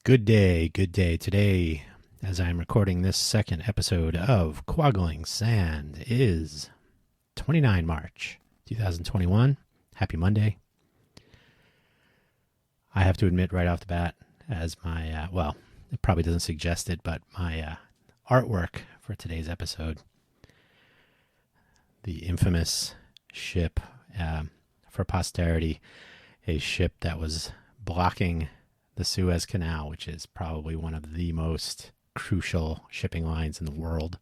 Good day, good day. Today, as I'm recording this second episode of Quaggling Sand, is 29 March 2021. Happy Monday. I have to admit right off the bat, as my, it probably doesn't suggest it, but my artwork for today's episode, the infamous ship for posterity, a ship that was blocking the Suez Canal, which is probably one of the most crucial shipping lines in the world.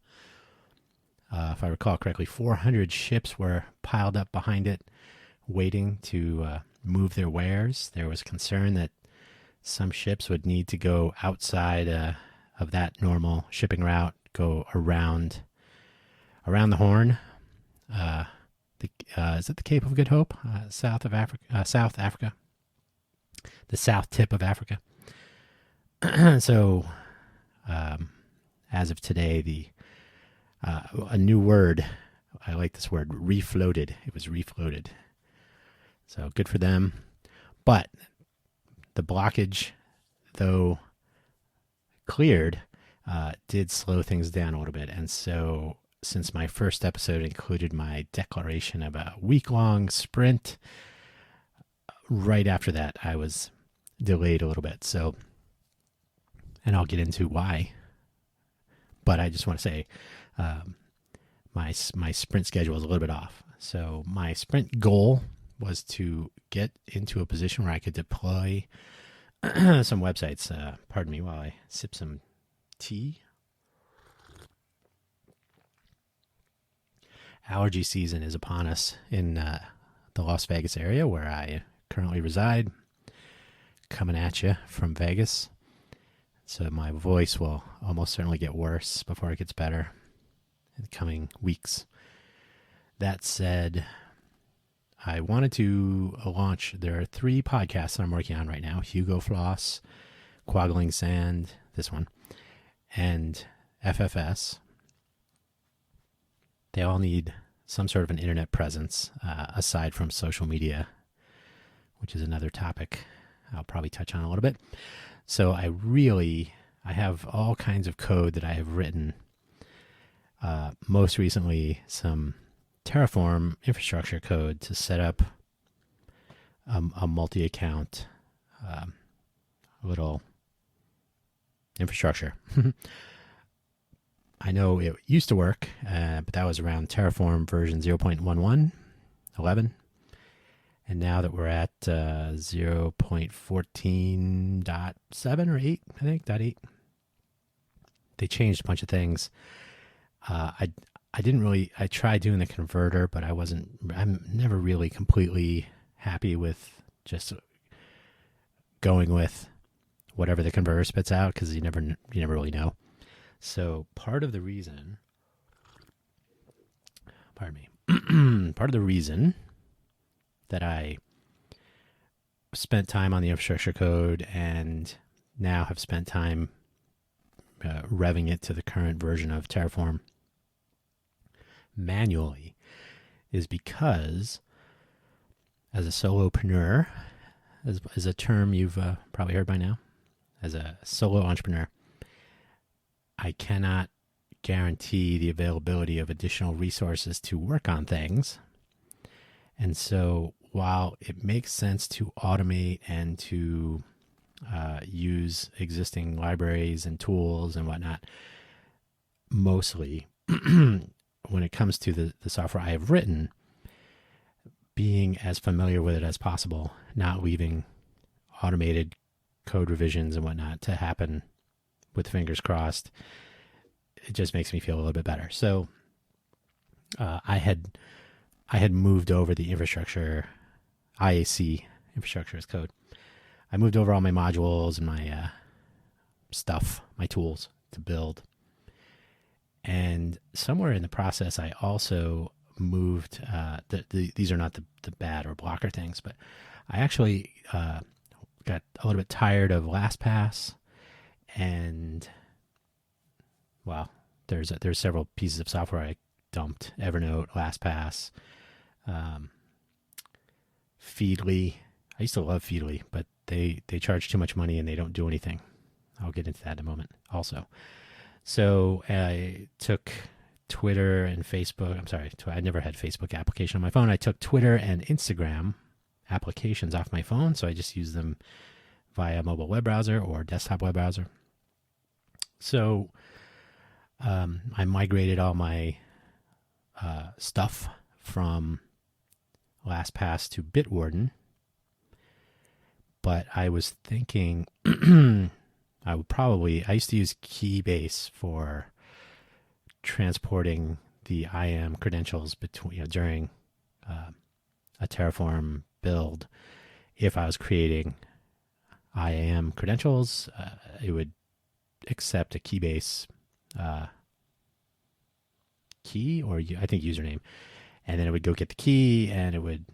If I recall correctly, 400 ships were piled up behind it, waiting to move their wares. There was concern that some ships would need to go outside of that normal shipping route, go around the Horn. Is it the Cape of Good Hope, South Africa? The south tip of Africa. So, as of today, a new word. I like this word, refloated. It was refloated. So good for them. But the blockage, though cleared, did slow things down a little bit. And so, since my first episode included my declaration of a week-long sprint, right after that, I was delayed a little bit. So, and I'll get into why. But I just want to say my sprint schedule is a little bit off. So my sprint goal was to get into a position where I could deploy some websites. Pardon me while I sip some tea. Allergy season is upon us in the Las Vegas area where I currently reside, coming at you from Vegas. So my voice will almost certainly get worse before it gets better in the coming weeks. That said, I wanted to launch, there are 3 podcasts that I'm working on right now: Hugo Floss, Quaggling Sand, this one, and FFS. They all need some sort of an internet presence aside from social media, which is another topic I'll probably touch on a little bit. So I have all kinds of code that I have written. Most recently, some Terraform infrastructure code to set up a multi-account little infrastructure. I know it used to work, but that was around Terraform version 0.11, 11. And now that we're at 0.14.7 or 8, I think, .8, they changed a bunch of things. I tried doing the converter, but I'm never really completely happy with just going with whatever the converter spits out, because you never really know. So part of the reason that I spent time on the infrastructure code and now have spent time revving it to the current version of Terraform manually is because, as a solopreneur, is a term you've probably heard by now, as a solo entrepreneur, I cannot guarantee the availability of additional resources to work on things. And so while it makes sense to automate and to use existing libraries and tools and whatnot, mostly when it comes to the software I have written, being as familiar with it as possible, not leaving automated code revisions and whatnot to happen with fingers crossed, it just makes me feel a little bit better. So I had moved over the infrastructure, IAC infrastructure as code. I moved over all my modules and my stuff, my tools to build. And somewhere in the process, I also moved, these are not the bad or blocker things, but I actually got a little bit tired of LastPass. And, well, there's several pieces of software I dumped: Evernote, LastPass, Feedly. I used to love Feedly, but they charge too much money and they don't do anything. I'll get into that in a moment also. So I took Twitter and Facebook. I'm sorry, I never had Facebook application on my phone. I took Twitter and Instagram applications off my phone, so I just use them via mobile web browser or desktop web browser. So I migrated all my stuff from LastPass to Bitwarden, but I was thinking I used to use Keybase for transporting the IAM credentials during a Terraform build. If I was creating IAM credentials, it would accept a Keybase key, or I think username, and then it would go get the key and it would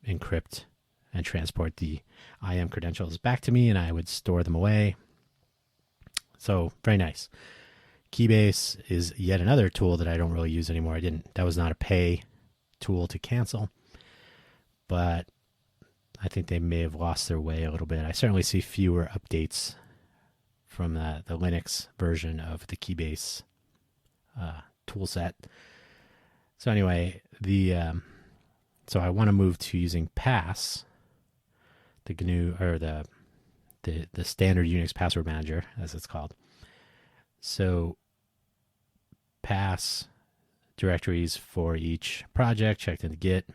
encrypt and transport the IAM credentials back to me, and I would store them away. So very nice. Keybase is yet another tool that I don't really use anymore. That was not a pay tool to cancel, but I think they may have lost their way a little bit. I certainly see fewer updates from the Linux version of the Keybase tool set. So anyway, so I want to move to using Pass, the GNU, or the standard Unix password manager, as it's called. So Pass directories for each project checked into Git.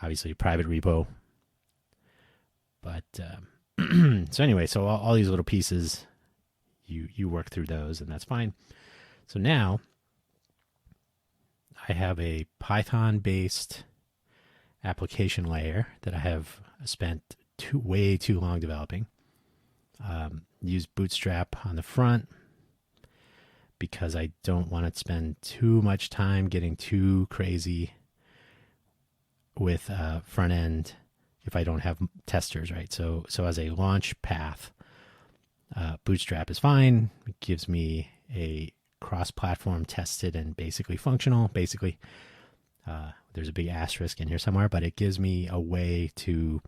Obviously, private repo. But so anyway, so all these little pieces, you work through those, and that's fine. So now I have a Python-based application layer that I have spent way too long developing. Use Bootstrap on the front because I don't want to spend too much time getting too crazy with front end if I don't have testers, right? So as a launch path, Bootstrap is fine. It gives me a cross-platform tested and basically functional. Basically, there's a big asterisk in here somewhere, but it gives me a way to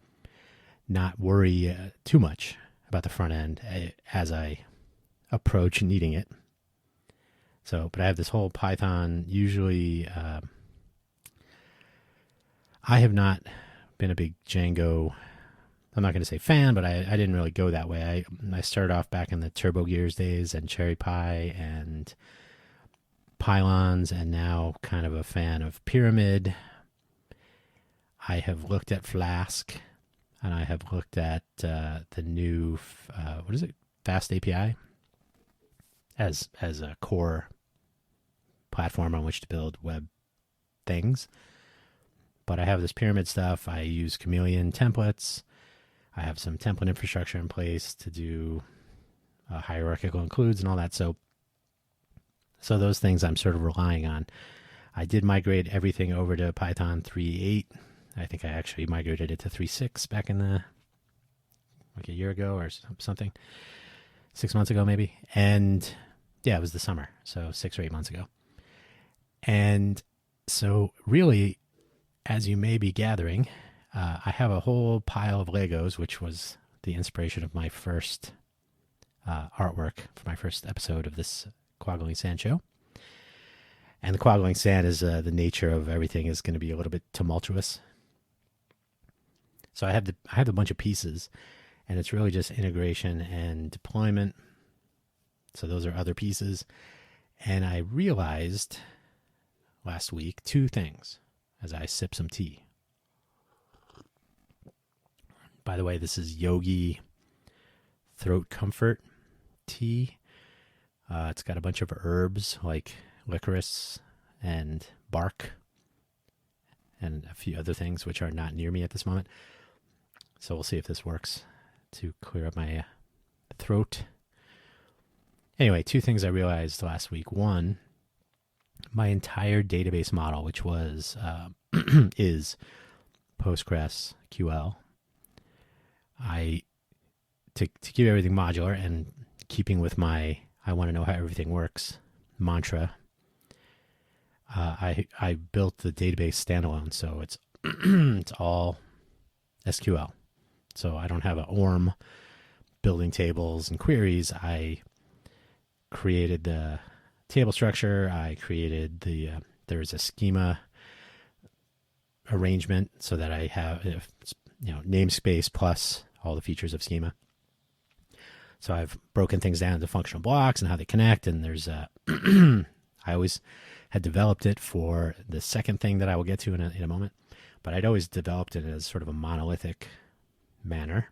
not worry too much about the front end as I approach needing it. So, but I have this whole Python. Usually, I have not been a big Django, I'm not going to say fan, but I didn't really go that way. I started off back in the Turbo Gears days and CherryPy and Pylons, and now kind of a fan of Pyramid. I have looked at Flask, and I have looked at the new, Fast API as a core platform on which to build web things. But I have this Pyramid stuff. I use Chameleon templates. I have some template infrastructure in place to do hierarchical includes and all that. So those things I'm sort of relying on. I did migrate everything over to Python 3.8. I think I actually migrated it to 3.6 back in like a year ago or something. 6 months ago, maybe. And yeah, it was the summer. So 6 or 8 months ago. And so really, as you may be gathering, I have a whole pile of Legos, which was the inspiration of my first artwork for my first episode of this Quaggling Sand show. And the Quaggling Sand is the nature of everything is going to be a little bit tumultuous. So I have a bunch of pieces, and it's really just integration and deployment. So those are other pieces. And I realized last week 2 things as I sip some tea. By the way, this is Yogi Throat Comfort tea. It's got a bunch of herbs like licorice and bark and a few other things which are not near me at this moment. So we'll see if this works to clear up my throat. Anyway, 2 things I realized last week. One, my entire database model, which was is postgresql. To keep everything modular and keeping with my I want to know how everything works mantra, I built the database standalone, so it's it's all SQL. So I don't have an ORM building tables and queries. I created the table structure. I created there's a schema arrangement so that I have, namespace plus all the features of schema. So I've broken things down into functional blocks and how they connect. And there's I always had developed it for the second thing that I will get to in a moment, but I'd always developed it as sort of a monolithic manner.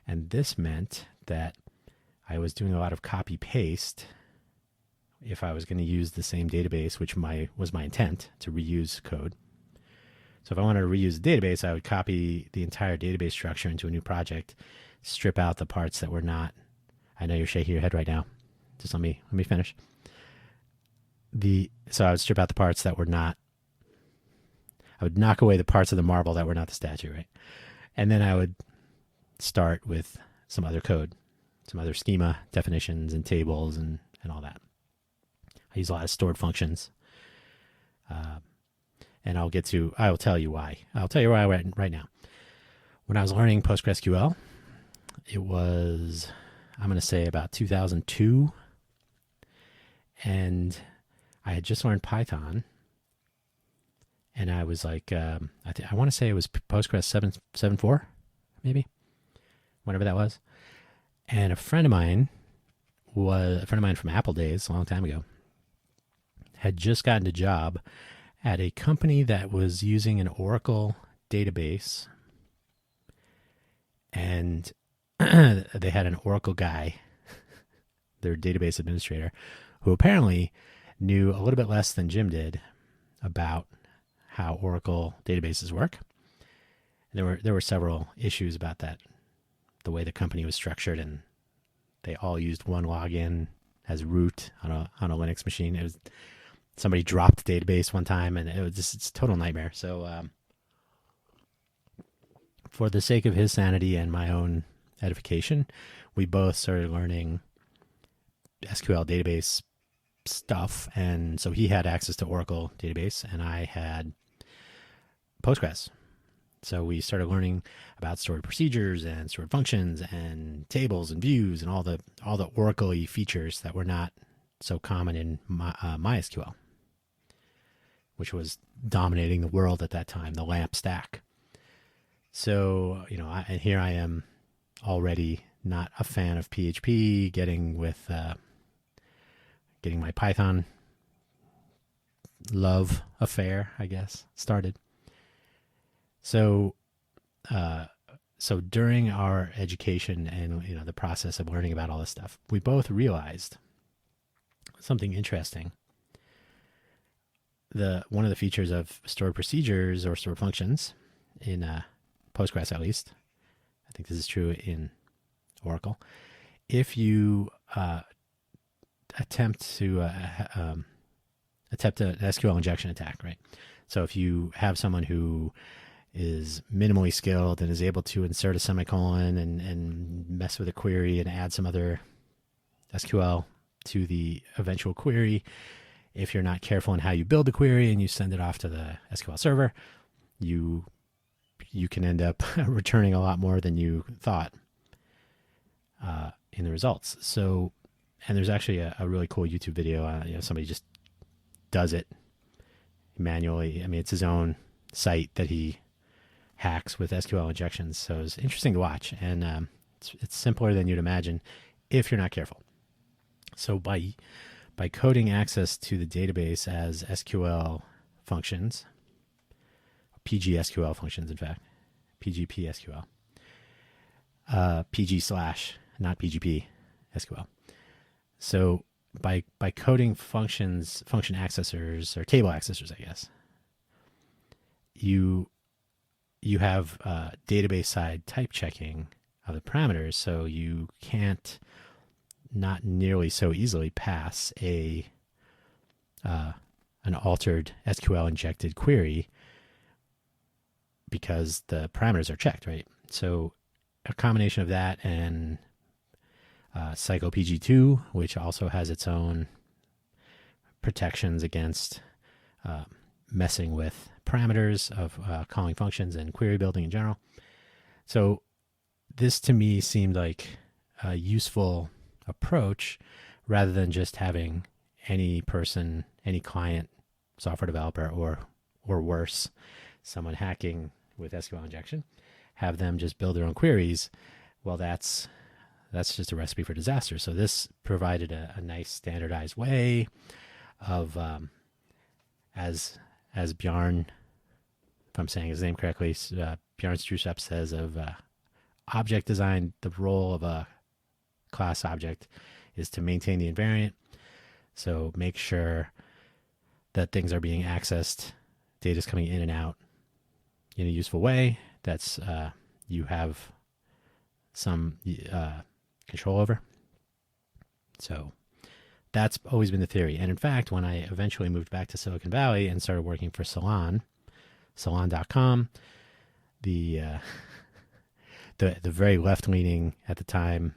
And this meant that I was doing a lot of copy paste if I was going to use the same database, which was my intent to reuse code. So if I wanted to reuse the database, I would copy the entire database structure into a new project, strip out the parts that were not. I know you're shaking your head right now. Just let me finish. So I would strip out the parts that were not. I would knock away the parts of the marble that were not the statue, right? And then I would start with some other code, some other schema definitions and tables and all that. I use a lot of stored functions. And I will tell you why. I'll tell you why right now. When I was learning PostgreSQL, it was, I'm going to say about 2002. And I had just learned Python. And I was like, I want to say it was Postgres 7.4, maybe, whatever that was. And a friend of mine from Apple days, a long time ago, had just gotten a job at a company that was using an Oracle database. And they had an Oracle guy, their database administrator, who apparently knew a little bit less than Jim did about how Oracle databases work. And there were several issues about that, the way the company was structured, and they all used one login as root on a Linux machine. It was somebody dropped the database one time, and it's a total nightmare. So for the sake of his sanity and my own edification, we both started learning SQL database stuff. And so he had access to Oracle database, and I had Postgres. So we started learning about stored procedures and stored functions and tables and views and all the Oracle-y features that were not so common in MySQL, which was dominating the world at that time, the LAMP stack. So, and here I am already not a fan of PHP, getting my Python love affair, I guess, started. So during our education and the process of learning about all this stuff, we both realized something interesting. One of the features of stored procedures or stored functions in Postgres, at least, I think this is true in Oracle, if you attempt an SQL injection attack, right? So if you have someone who is minimally skilled and is able to insert a semicolon and mess with a query and add some other SQL to the eventual query, if you're not careful in how you build the query and you send it off to the SQL server, you can end up returning a lot more than you thought in the results. So, and there's actually a really cool YouTube video. Somebody just does it manually. I mean, it's his own site that he hacks with SQL injections. So it's interesting to watch, and it's simpler than you'd imagine if you're not careful. So by coding access to the database as SQL functions, PGSQL functions, in fact, PGP SQL, PG/ not PGP SQL. So by coding function accessors or table accessors, I guess, you have database side type checking of the parameters, so you can't not nearly so easily pass an altered SQL injected query because the parameters are checked, right? So a combination of that and PsychoPG2, which also has its own protections against messing with parameters of calling functions and query building in general. So this to me seemed like a useful approach rather than just having any person, any client, software developer, or worse, someone hacking with SQL injection, have them just build their own queries. Well, that's just a recipe for disaster. So this provided a nice standardized way of, as Bjarne, if I'm saying his name correctly, Bjarne Strustrup says of object design, the role of a class object is to maintain the invariant. So make sure that things are being accessed, data is coming in and out in a useful way. That's you have some control over. So that's always been the theory. And in fact, when I eventually moved back to Silicon Valley and started working for Salon.com, the very left-leaning at the time,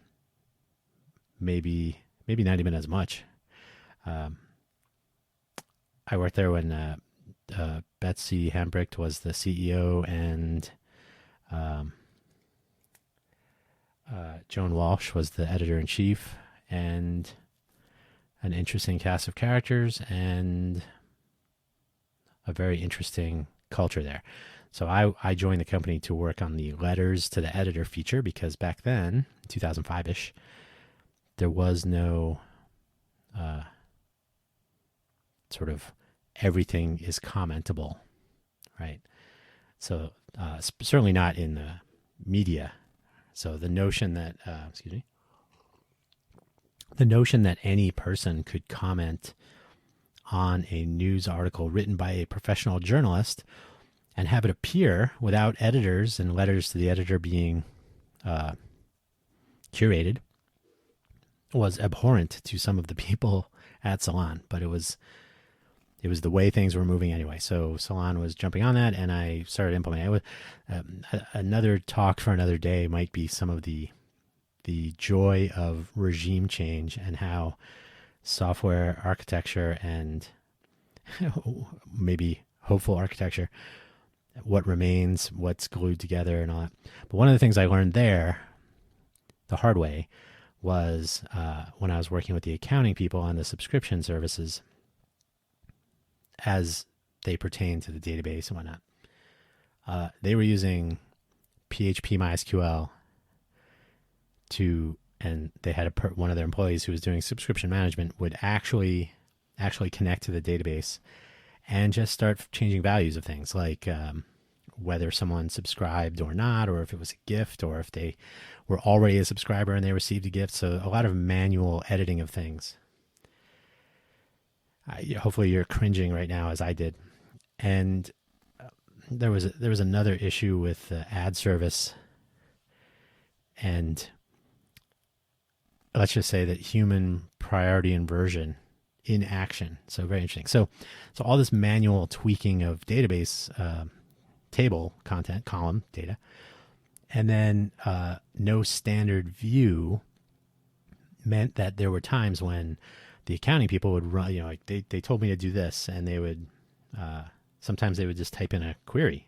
maybe not even as much. I worked there when Betsy Hambrecht was the CEO and Joan Walsh was the editor-in-chief, and an interesting cast of characters and a very interesting culture there. So I joined the company to work on the letters to the editor feature because back then, 2005-ish, there was no sort of everything is commentable, right? So certainly not in the media. So the notion that, the notion that any person could comment on a news article written by a professional journalist and have it appear without editors and letters to the editor being curated was abhorrent to some of the people at Salon, but it was the way things were moving anyway. So Salon was jumping on that, and I started implementing it. Another talk for another day might be some of the joy of regime change and how software architecture and maybe hopeful architecture, what remains, what's glued together and all that. But one of the things I learned there the hard way was when I was working with the accounting people on the subscription services as they pertain to the database and whatnot. They were using PHP MySQL and they had one of their employees who was doing subscription management would actually connect to the database and just start changing values of things like whether someone subscribed or not, or if it was a gift, or if they were already a subscriber and they received a gift. So a lot of manual editing of things. Hopefully you're cringing right now as I did. And there was another issue with the ad service, and let's just say that human priority inversion in action. So very interesting. So all this manual tweaking of database table content, column data, and then no standard view meant that there were times when the accounting people would run, like they told me to do this, and they would sometimes they would just type in a query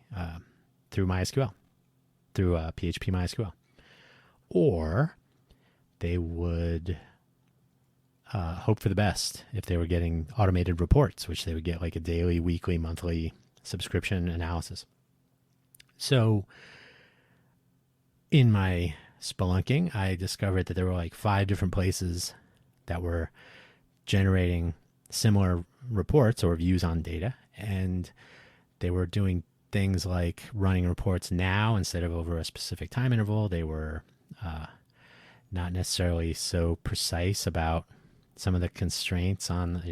through MySQL, through PHP MySQL, or they would hope for the best if they were getting automated reports, which they would get like a daily, weekly, monthly subscription analysis. So in my spelunking, I discovered that there were like 5 different places that were generating similar reports or views on data, and they were doing things like running reports now instead of over a specific time interval. They were not necessarily so precise about some of the constraints on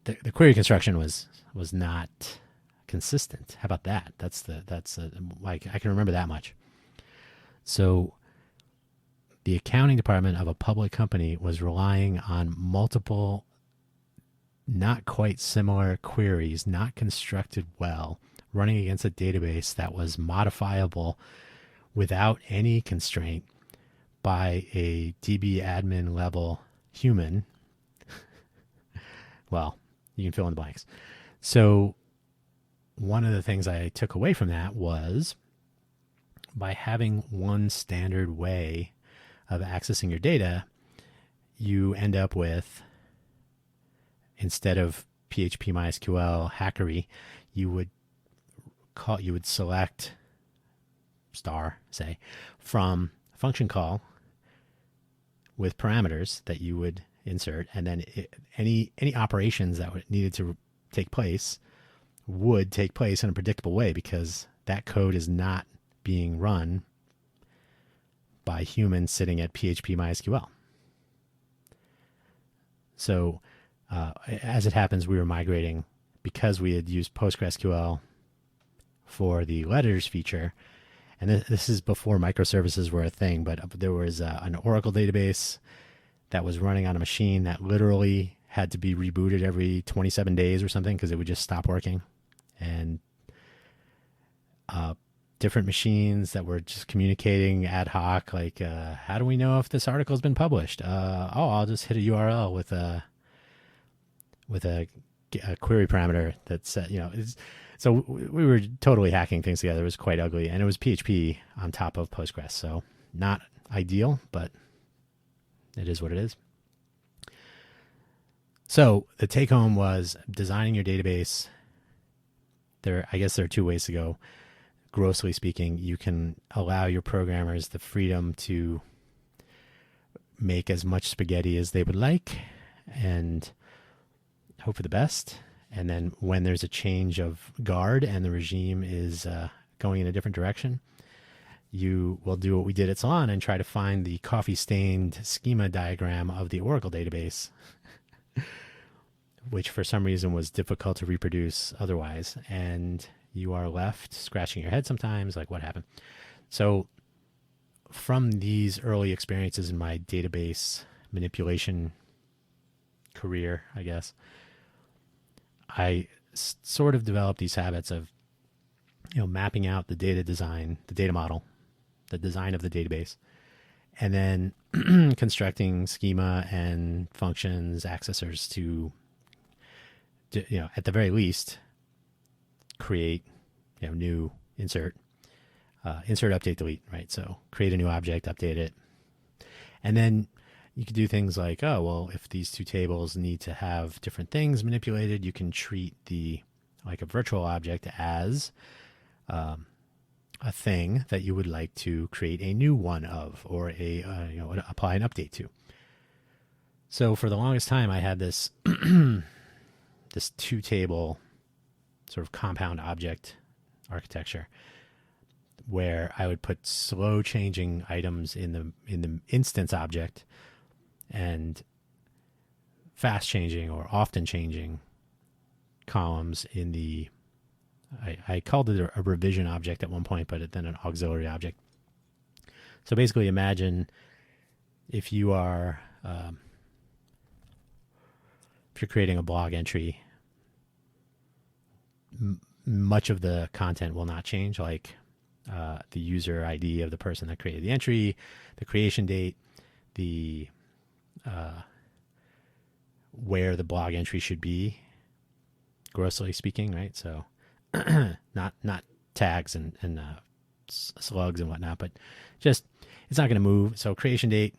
the query construction was not consistent. How about that? That's like I can remember that much. So the accounting department of a public company was relying on multiple, not quite similar queries, not constructed well, running against a database that was modifiable without any constraint by a DB admin level human. Well, you can fill in the blanks. So one of the things I took away from that was by having one standard way of accessing your data, you end up with, instead of PHP MySQL hackery, you would select star, say, from a function call with parameters that you would insert, and then any operations that needed to take place would take place in a predictable way, because that code is not being run by humans sitting at PHP MySQL. So as it happens, we were migrating, because we had used PostgresQL for the letters feature. And this is before microservices were a thing, but there was an Oracle database that was running on a machine that literally had to be rebooted every 27 days or something, because it would just stop working. And different machines that were just communicating ad hoc, like, how do we know if this article's been published? I'll just hit a URL with a query parameter that said, so we were totally hacking things together. It was quite ugly, and it was PHP on top of Postgres, so not ideal, but it is what it is. So the take home was designing your database. I guess there are two ways to go. Grossly speaking, you can allow your programmers the freedom to make as much spaghetti as they would like and hope for the best. And then when there's a change of guard and the regime is going in a different direction, you will do what we did at Salon and try to find the coffee-stained schema diagram of the Oracle database, which for some reason was difficult to reproduce otherwise. And you are left scratching your head sometimes, like, what happened? So from these early experiences in my database manipulation career, I guess, I sort of developed these habits of, mapping out the data design, the data model, the design of the database, and then constructing schema and functions, accessors to, at the very least, create, new insert, update, delete, right? So create a new object, update it. And then you could do things like, if these two tables need to have different things manipulated, you can treat like a virtual object as a thing that you would like to create a new one of, or apply an update to. So for the longest time, I had this this two table sort of compound object architecture, where I would put slow changing items in the instance object, and fast changing or often changing columns in the, I called it a revision object at one point, but then an auxiliary object. So basically imagine if you are, if you're creating a blog entry, much of the content will not change, like the user ID of the person that created the entry, the creation date, the where the blog entry should be, grossly speaking, right? So not tags and slugs and whatnot, but just, it's not going to move. So creation date,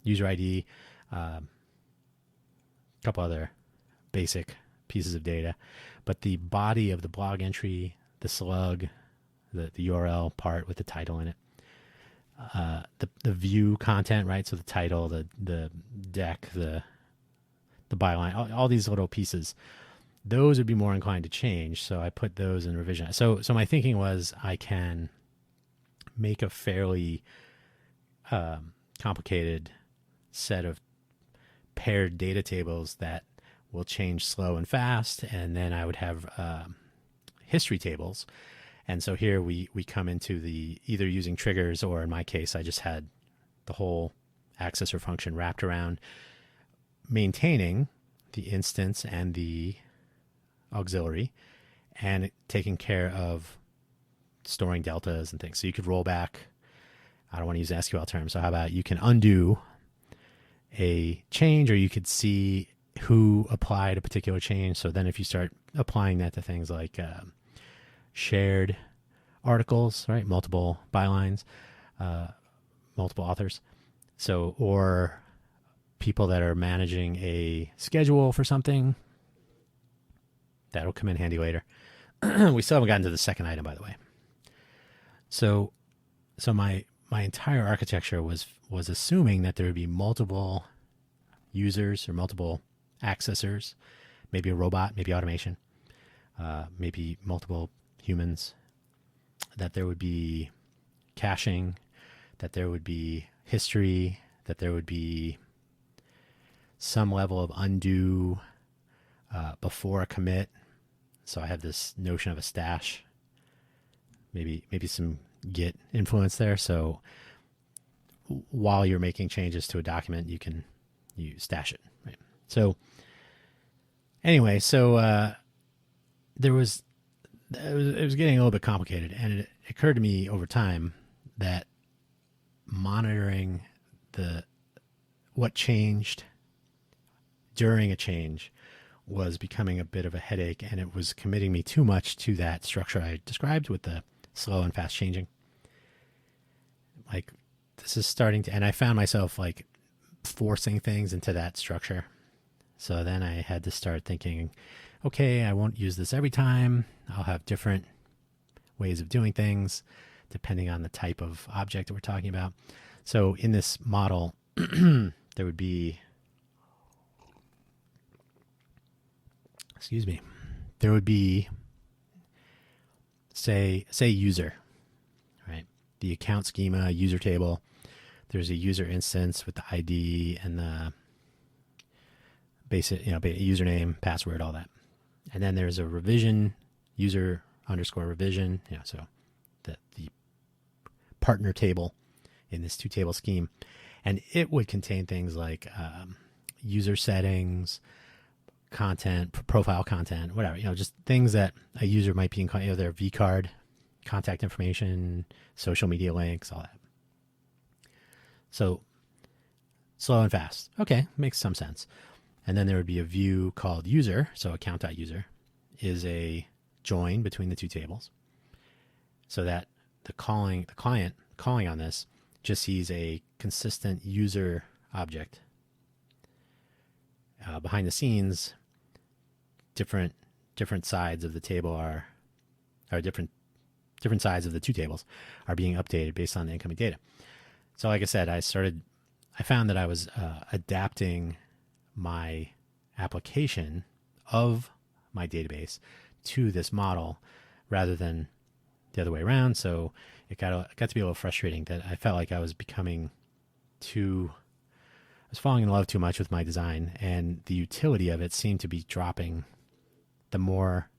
user ID, a couple other basic pieces of data, but the body of the blog entry, the slug, the URL part with the title in it, the view content, right? So the title, the deck, the byline, all these little pieces, those would be more inclined to change. So I put those in revision. So my thinking was, I can make a fairly complicated set of paired data tables that will change slow and fast, and then I would have history tables. And so here we come into the either using triggers, or in my case, I just had the whole accessor function wrapped around maintaining the instance and the auxiliary, and taking care of storing deltas and things. So you could roll back. I don't want to use an SQL term. So how about you can undo a change, or you could see who applied a particular change. So then if you start applying that to things like shared articles, right? Multiple bylines, multiple authors. So, or people that are managing a schedule for something. That'll come in handy later. We still haven't gotten to the second item, by the way. So my entire architecture was assuming that there would be multiple users or multiple accessors, maybe a robot, maybe automation, maybe multiple humans, that there would be caching, that there would be history, that there would be some level of undo before a commit. So I have this notion of a stash, maybe some Git influence there. So while you're making changes to a document, you stash it. Right? So anyway, it was getting a little bit complicated, and it occurred to me over time that monitoring what changed during a change was becoming a bit of a headache, and it was committing me too much to that structure I described with the slow and fast changing. Like, this is starting to, and I found myself like forcing things into that structure. So then I had to start thinking, okay, I won't use this every time. I'll have different ways of doing things depending on the type of object that we're talking about. So in this model, there would be, say user, right? The account schema, user table. There's a user instance with the ID and the basic, username, password, all that. And then there's a revision, user underscore revision. So the partner table in this two table scheme. And it would contain things like user settings, content, profile content, whatever, just things that a user might be in, their vCard, contact information, social media links, all that. So slow and fast. Okay, makes some sense. And then there would be a view called user. So account.user is a join between the two tables, so that the client calling on this just sees a consistent user object. Behind the scenes, different sides of the table are different sides of the two tables are being updated based on the incoming data. So like I said, I found that I was adapting my application of my database to this model rather than the other way around. So it got to be a little frustrating that I felt like I was falling in love too much with my design, and the utility of it seemed to be dropping the more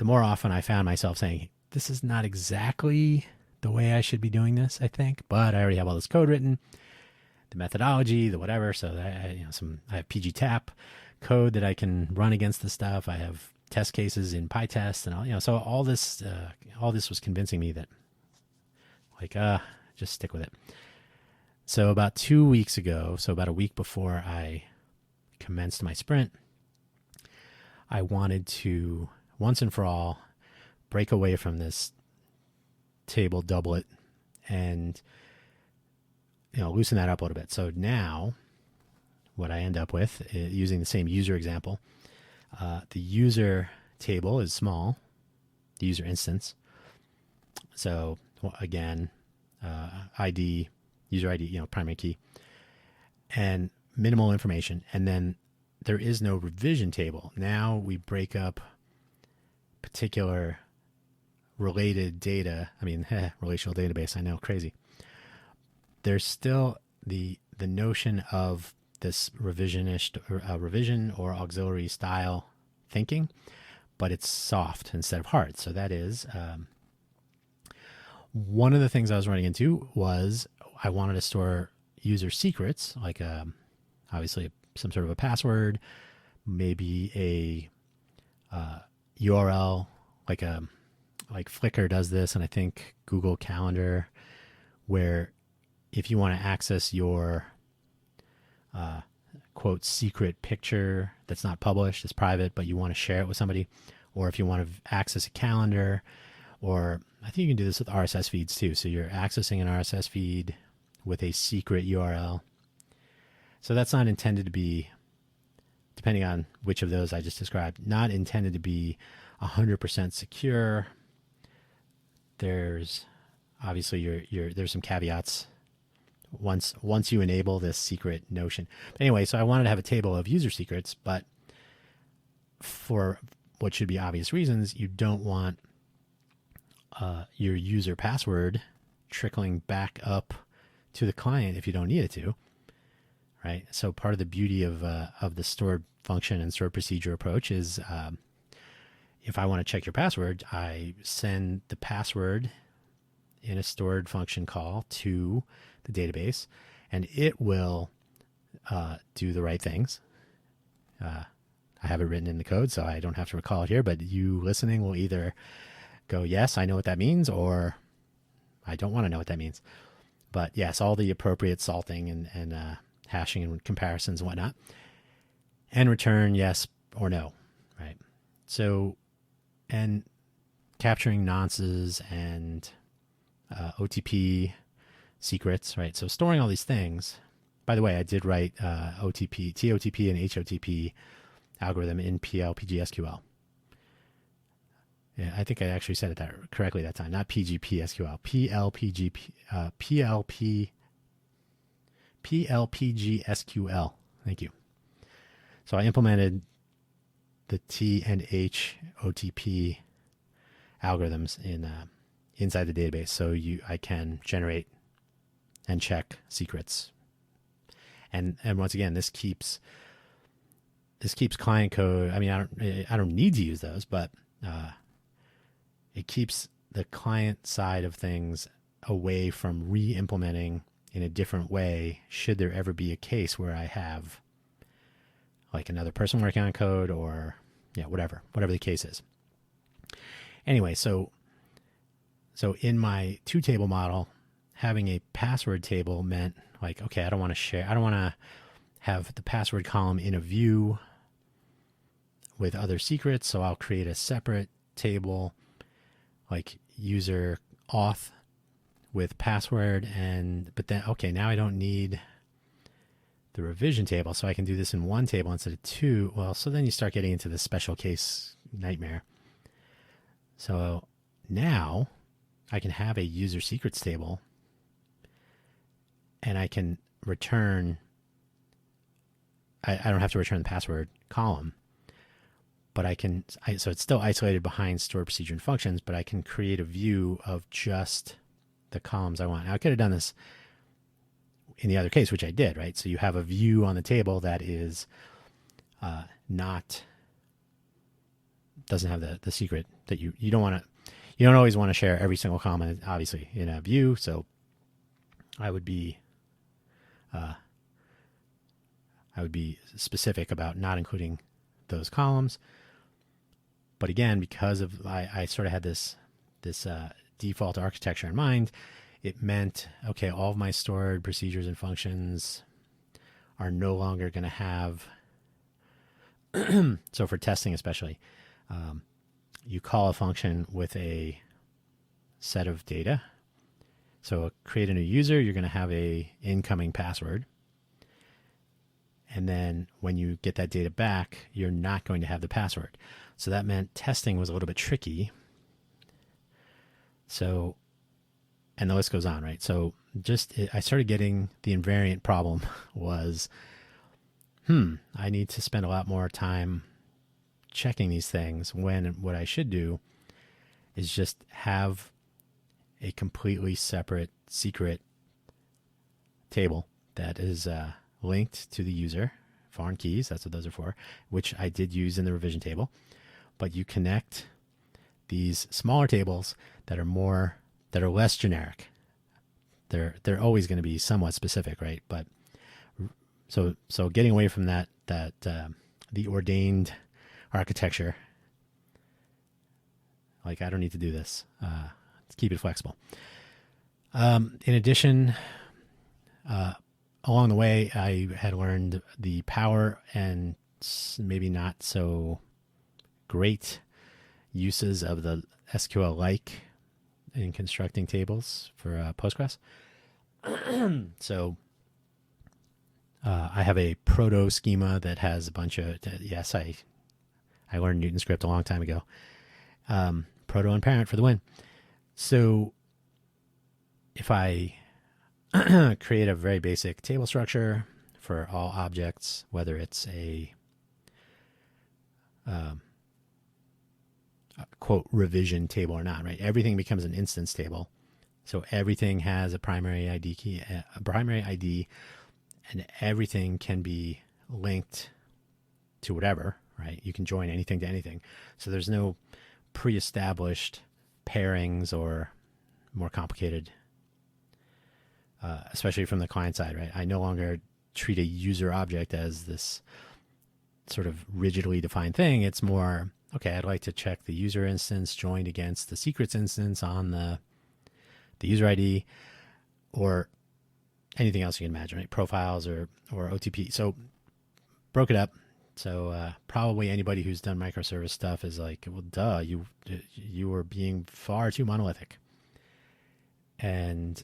often I found myself saying, this is not exactly the way I should be doing this, I think, but I already have all this code written, the methodology, the whatever. So I have PGTAP code that I can run against the stuff. I have test cases in PyTest and all, so all this was convincing me that just stick with it. So about 2 weeks ago, so about a week before I commenced my sprint, I wanted to once and for all break away from this table doublet and loosen that up a little bit. So now what I end up with, using the same user example, the user table is small, the user instance. So again, ID, user ID, primary key, and minimal information. And then there is no revision table. Now we break up particular related data. Relational database, I know, crazy. There's still the notion of this revisionist or revision or auxiliary style thinking, but it's soft instead of hard. So that is one of the things I was running into was I wanted to store user secrets, like obviously some sort of a password, maybe a URL, like Flickr does this, and I think Google Calendar, where if you want to access your quote secret picture that's not published, it's private, but you want to share it with somebody, or if you want to access a calendar, Or I think you can do this with RSS feeds too. So you're accessing an RSS feed with a secret URL. So that's not intended to be, depending on which of those I just described, not intended to be 100% secure. There's obviously there's some caveats once you enable this secret notion. But anyway, so I wanted to have a table of user secrets, but for what should be obvious reasons, you don't want your user password trickling back up to the client if you don't need it to, right? So part of the beauty of the stored function and stored procedure approach is if I want to check your password, I send the password in a stored function call to the database, and it will do the right things. I have it written in the code, so I don't have to recall it here, but you listening will either go, yes, I know what that means, or I don't want to know what that means. But yes, all the appropriate salting and hashing and comparisons and whatnot, and return yes or no, right? So, and capturing nonces and OTP secrets, right? So storing all these things. By the way, I did write TOTP and HOTP algorithm in PLPGSQL. Yeah, I think I actually said it that correctly that time. Not PGPSQL, PLPGSQL. Thank you. So I implemented the T and H OTP algorithms inside the database, so I can generate and check secrets. And once again, this keeps client code. I mean, I don't need to use those, but it keeps the client side of things away from re-implementing in a different way should there ever be a case where I have like another person working on code or whatever the case is. Anyway, so in my two table model, having a password table meant like, okay, I don't want to have the password column in a view with other secrets, so I'll create a separate table like user auth with password, but then, okay, now I don't need the revision table, so I can do this in one table instead of two. Well, so then you start getting into the special case nightmare. So now I can have a user secrets table and I can return, I don't have to return the password column, but so it's still isolated behind stored procedure and functions, but I can create a view of just the columns I want. Now I could have done this in the other case, which I did, right? So you have a view on the table that is doesn't have the secret that you don't always want to share every single comment, obviously, in a view. So I would be specific about not including those columns. But again, because of I sort of had this default architecture in mind, it meant, okay, all of my stored procedures and functions are no longer going to have, so for testing especially, you call a function with a set of data. So create a new user, you're going to have a incoming password. And then when you get that data back, you're not going to have the password. So that meant testing was a little bit tricky. So, and the list goes on, right? So I started getting the invariant problem was, I need to spend a lot more time checking these things when what I should do is just have a completely separate secret table that is linked to the user, foreign keys, that's what those are for, which I did use in the revision table. But you connect these smaller tables that are less generic. They're always going to be somewhat specific, right? But so getting away from that the ordained architecture, like I don't need to do this. Let's keep it flexible. In addition, along the way, I had learned the power and maybe not so great uses of the SQL-like in constructing tables for Postgres. So I have a proto schema that has a bunch of, yes, I learned Newton script a long time ago. Proto and parent for the win. So if I create a very basic table structure for all objects, whether it's a quote revision table or not, right? Everything becomes an instance table. So everything has a primary ID key, a primary ID, and everything can be linked to whatever, right? You can join anything to anything. So there's no pre-established pairings or more complicated, especially from the client side, right? I no longer treat a user object as this sort of rigidly defined thing. It's more, okay, I'd like to check the user instance joined against the secrets instance on the user ID, or anything else you can imagine, right? Profiles or OTP. So broke it up. So probably anybody who's done microservice stuff is like, well, duh, you were being far too monolithic. And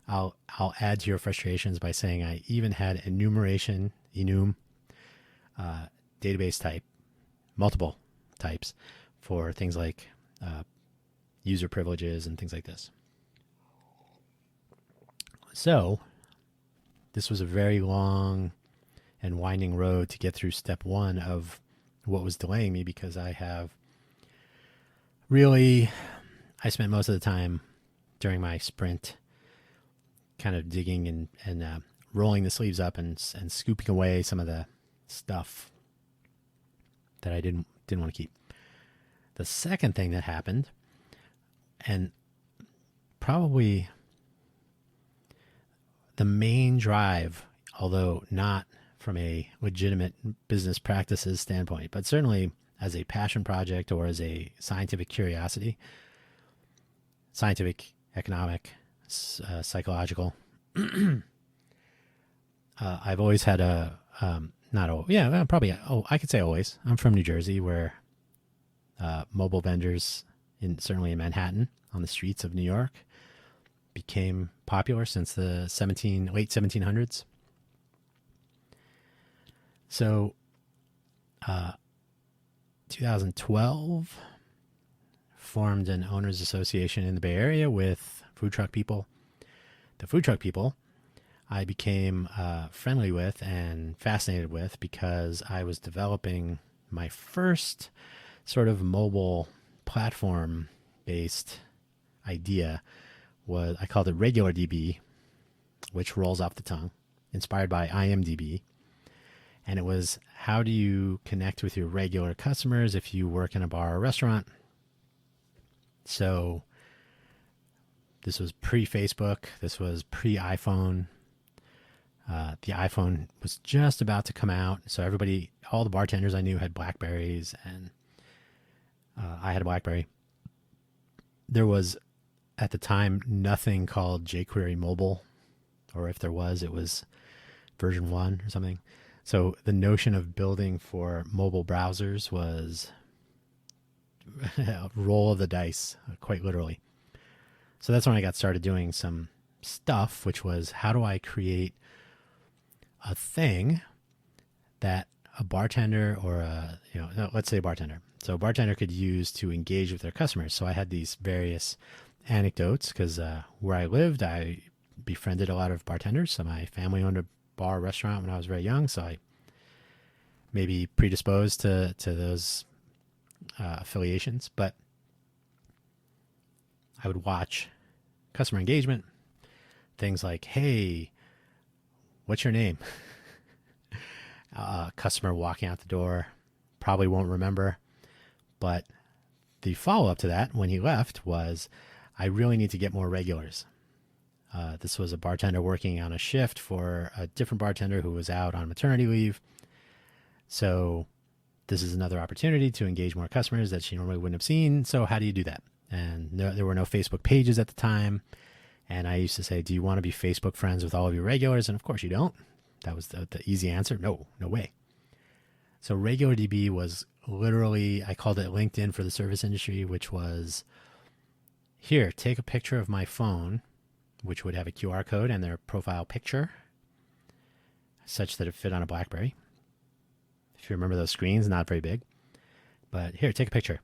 I'll add to your frustrations by saying I even had enumeration, enum, database type, multiple types for things like user privileges and things like this. So this was a very long and winding road to get through step one of what was delaying me, because I spent most of the time during my sprint kind of digging and rolling the sleeves up and scooping away some of the stuff that I didn't want to keep. The second thing that happened, and probably the main drive, although not from a legitimate business practices standpoint, but certainly as a passion project or as a scientific curiosity, scientific, economic, psychological. I've always had I could say always. I'm from New Jersey, where mobile vendors, certainly in Manhattan, on the streets of New York, became popular since the late 1700s. So, 2012, formed an owners association in the Bay Area with food truck people. The food truck people I became friendly with and fascinated with because I was developing my first sort of mobile platform-based idea. I called it regular DB, which rolls off the tongue, inspired by IMDb. And it was, how do you connect with your regular customers if you work in a bar or restaurant? So this was pre-Facebook. This was pre-iPhone. The iPhone was just about to come out. So all the bartenders I knew had BlackBerries, and I had a BlackBerry. There was, at the time, nothing called jQuery Mobile, or if there was, it was version 1 or something. So the notion of building for mobile browsers was a roll of the dice, quite literally. So that's when I got started doing some stuff, which was, how do I create a thing that a bartender or let's say a bartender. So a bartender could use to engage with their customers. So I had these various anecdotes because where I lived, I befriended a lot of bartenders. So my family owned a bar restaurant when I was very young. So I may be predisposed to those affiliations, but I would watch customer engagement, things like, hey, what's your name? Customer walking out the door, probably won't remember. But the follow-up to that when he left was, I really need to get more regulars. This was a bartender working on a shift for a different bartender who was out on maternity leave. So this is another opportunity to engage more customers that she normally wouldn't have seen. So how do you do that? And there were no Facebook pages at the time. And I used to say, do you want to be Facebook friends with all of your regulars? And of course you don't. That was the easy answer. No way. So RegularDB was literally, I called it LinkedIn for the service industry, which was, here, take a picture of my phone, which would have a QR code and their profile picture, such that it fit on a BlackBerry. If you remember those screens, not very big. But here, take a picture.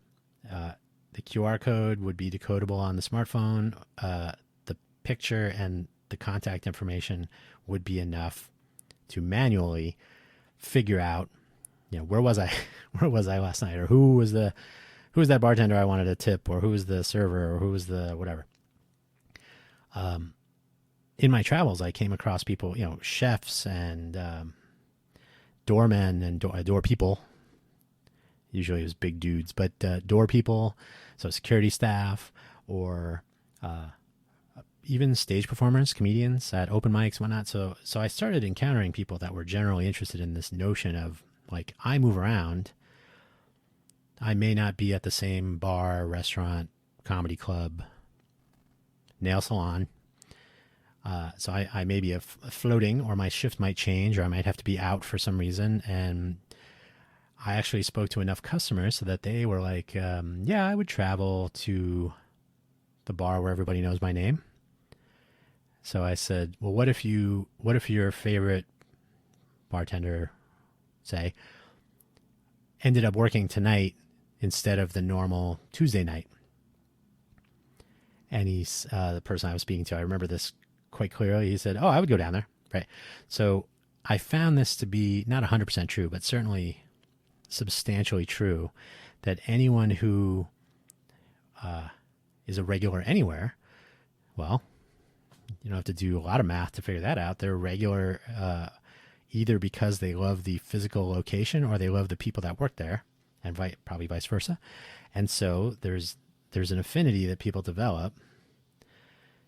The QR code would be decodable on the smartphone. The picture and the contact information would be enough to manually figure out, where was I, where was I last night, or who was that bartender I wanted to tip, or who was the server, or who was the whatever. In my travels, I came across people, chefs and doormen and door people. Usually it was big dudes, but door people, so security staff, or even stage performers, comedians at open mics, whatnot. So I started encountering people that were generally interested in this notion of, like, I move around. I may not be at the same bar, restaurant, comedy club, nail salon. So I may be floating, or my shift might change, or I might have to be out for some reason. And I actually spoke to enough customers so that they were like, yeah, I would travel to the bar where everybody knows my name. So I said, well, what if your favorite bartender, say, ended up working tonight instead of the normal Tuesday night? And he's the person I was speaking to. I remember this quite clearly. He said, oh, I would go down there. Right. So I found this to be not 100% true, but certainly substantially true, that anyone who is a regular anywhere, well, you don't have to do a lot of math to figure that out. They're regular either because they love the physical location or they love the people that work there, and probably vice versa. And so there's an affinity that people develop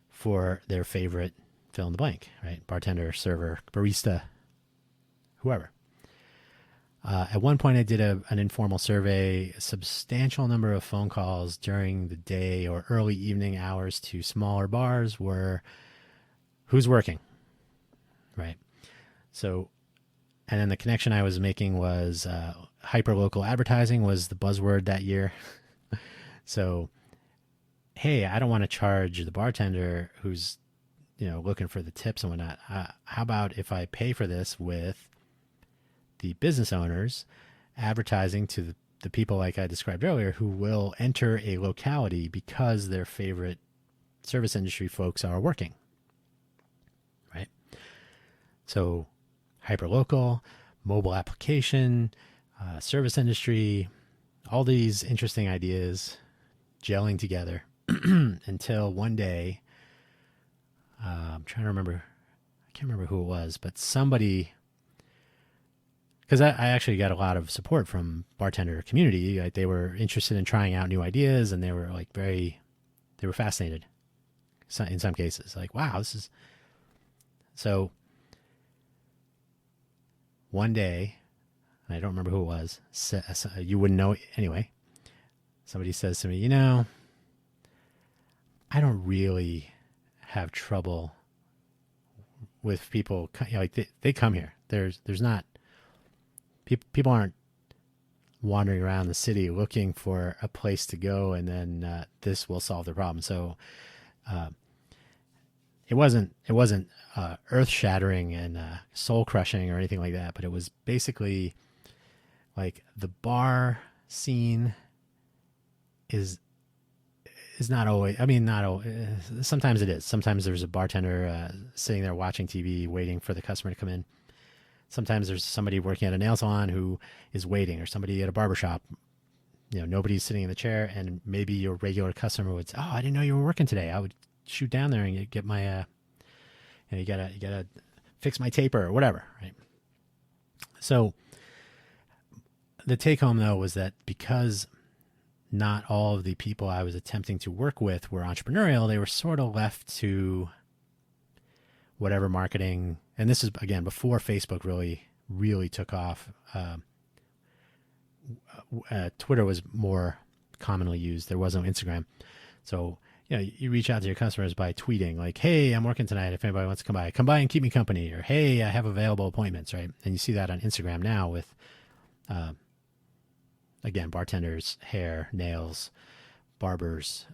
for their favorite fill in the blank, right? Bartender, server, barista, whoever. At one point, I did an informal survey, a substantial number of phone calls during the day or early evening hours to smaller bars were, who's working, right? So, and then the connection I was making was hyper-local advertising was the buzzword that year. So, hey, I don't want to charge the bartender who's, looking for the tips and whatnot. How about if I pay for this with the business owners advertising to the people like I described earlier who will enter a locality because their favorite service industry folks are working, right? So hyperlocal, mobile application, service industry, all these interesting ideas gelling together until one day, I'm trying to remember, I can't remember who it was, but somebody, because I actually got a lot of support from bartender community. Like, they were interested in trying out new ideas, and they were they were fascinated. In some cases, like, wow, this is. So one day, I don't remember who it was. You wouldn't know anyway. Somebody says to me, I don't really have trouble with people. They come here. There's not. People aren't wandering around the city looking for a place to go, and then this will solve the problem. So it wasn't earth shattering and soul crushing or anything like that, but it was basically like the bar scene is not always. I mean, not always. Sometimes it is. Sometimes there's a bartender sitting there watching TV, waiting for the customer to come in. Sometimes there's somebody working at a nail salon who is waiting, or somebody at a barbershop. Nobody's sitting in the chair, and maybe your regular customer would say, "Oh, I didn't know you were working today. I would shoot down there and get my, you gotta fix my taper or whatever, right?" So the take home though was that because not all of the people I was attempting to work with were entrepreneurial, they were sort of left to whatever marketing. And this is, again, before Facebook really took off. Twitter was more commonly used. There was no Instagram. So, you reach out to your customers by tweeting like, hey, I'm working tonight. If anybody wants to come by and keep me company, or hey, I have available appointments, right? And you see that on Instagram now with, again, bartenders, hair, nails, barbers,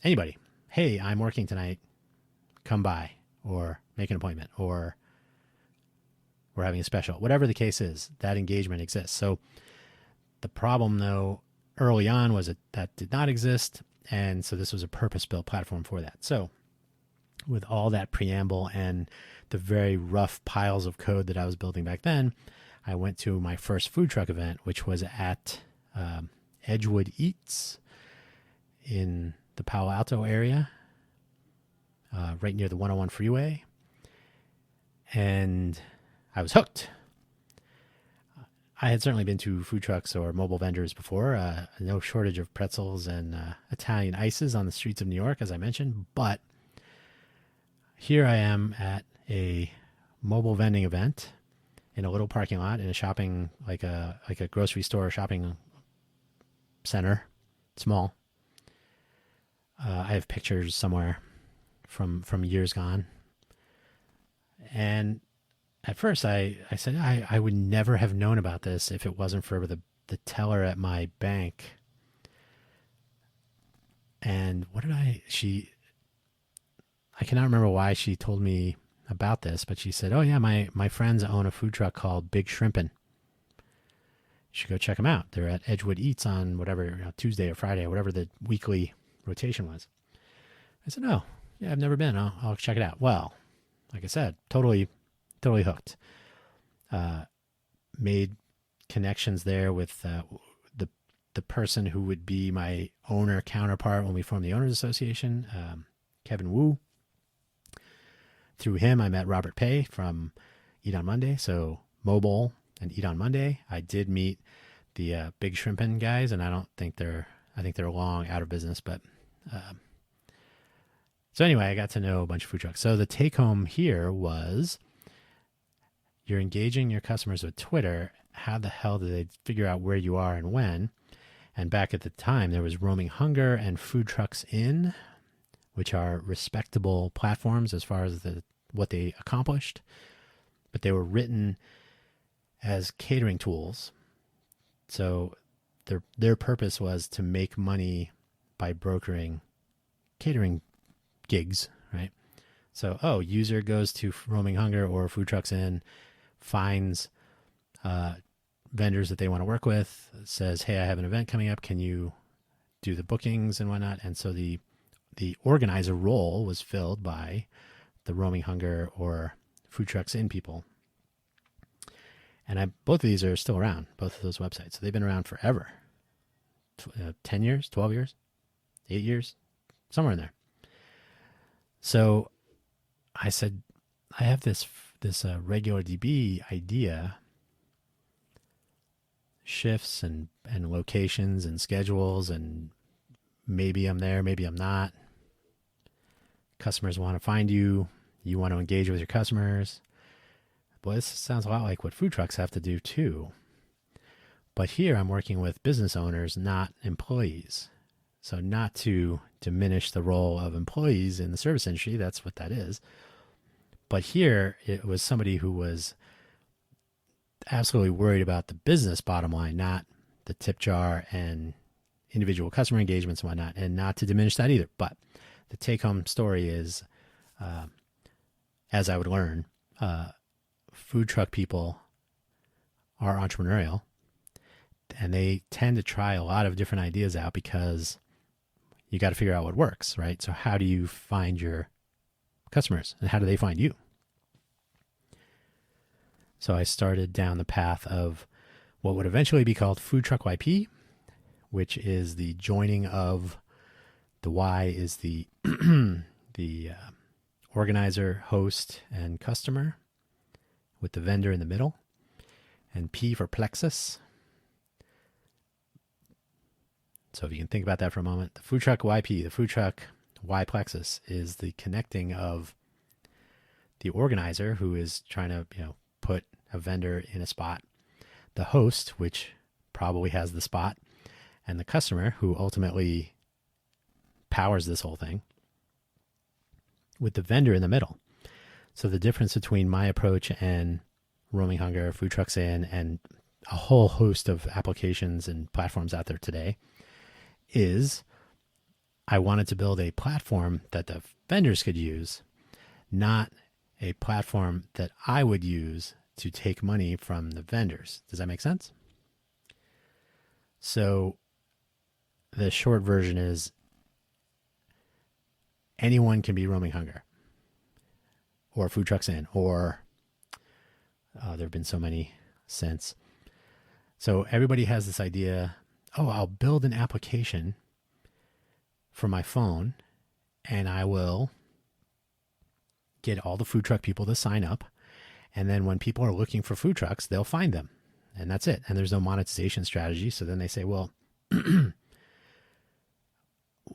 anybody, hey, I'm working tonight, come by, or make an appointment, or we're having a special. Whatever the case is, that engagement exists. So the problem, though, early on was that did not exist, and so this was a purpose-built platform for that. So with all that preamble and the very rough piles of code that I was building back then, I went to my first food truck event, which was at Edgewood Eats in the Palo Alto area, right near the 101 freeway. And I was hooked. I had certainly been to food trucks or mobile vendors before. No shortage of pretzels and Italian ices on the streets of New York, as I mentioned. But here I am at a mobile vending event in a little parking lot in a shopping, like a grocery store shopping center, small. I have pictures somewhere from years gone. And at first I said I would never have known about this if it wasn't for the teller at my bank. And I cannot remember why she told me about this, but she said, oh yeah, my friends own a food truck called Big Shrimpin'. You should go check them out. They're at Edgewood Eats on whatever, Tuesday or Friday, or whatever the weekly rotation was. I said, oh, yeah, I've never been. I'll check it out. Well, like I said, totally hooked. Made connections there with the person who would be my owner counterpart when we formed the Owners Association, Kevin Wu. Through him, I met Robert Pei from Eat on Monday. So mobile and Eat on Monday. I did meet the Big Shrimpin' guys, and I think they're long out of business. But so anyway, I got to know a bunch of food trucks. So the take home here was, you're engaging your customers with Twitter. How the hell do they figure out where you are and when? And back at the time, there was Roaming Hunger and Food Trucks In, which are respectable platforms as far as what they accomplished, but they were written as catering tools. So their purpose was to make money by brokering catering gigs, right? So, user goes to Roaming Hunger or Food Trucks In, finds vendors that they want to work with, says, hey, I have an event coming up. Can you do the bookings and whatnot? And so the organizer role was filled by the Roaming Hunger or Food Trucks In people. And both of these are still around, both of those websites. So they've been around forever. 10 years, 12 years, 8 years, somewhere in there. So I said, I have this regular DB idea, shifts and locations and schedules, and maybe I'm there, maybe I'm not. Customers want to find you. You want to engage with your customers. Boy, this sounds a lot like what food trucks have to do too. But here I'm working with business owners, not employees. So not to diminish the role of employees in the service industry, that's what that is. But here it was somebody who was absolutely worried about the business bottom line, not the tip jar and individual customer engagements and whatnot, and not to diminish that either. But the take-home story is, as I would learn, food truck people are entrepreneurial, and they tend to try a lot of different ideas out because you got to figure out what works, right? So how do you find your customers, and how do they find you? So I started down the path of what would eventually be called Food Truck YP, which is the joining of the Y is the organizer, host, and customer, with the vendor in the middle, and P for plexus. So if you can think about that for a moment, the Food Truck YP, the Food Truck Y plexus, is the connecting of the organizer, who is trying to put a vendor in a spot, the host, which probably has the spot, and the customer, who ultimately powers this whole thing, with the vendor in the middle. So the difference between my approach and Roaming Hunger, Food Trucks In, and a whole host of applications and platforms out there today is I wanted to build a platform that the vendors could use, not a platform that I would use to take money from the vendors. Does that make sense? So the short version is anyone can be roaming hunger or food trucks in, or there have been so many since. So everybody has this idea, oh, I'll build an application for my phone and I will get all the food truck people to sign up. And then when people are looking for food trucks, they'll find them. And that's it. And there's no monetization strategy. So then they say, well,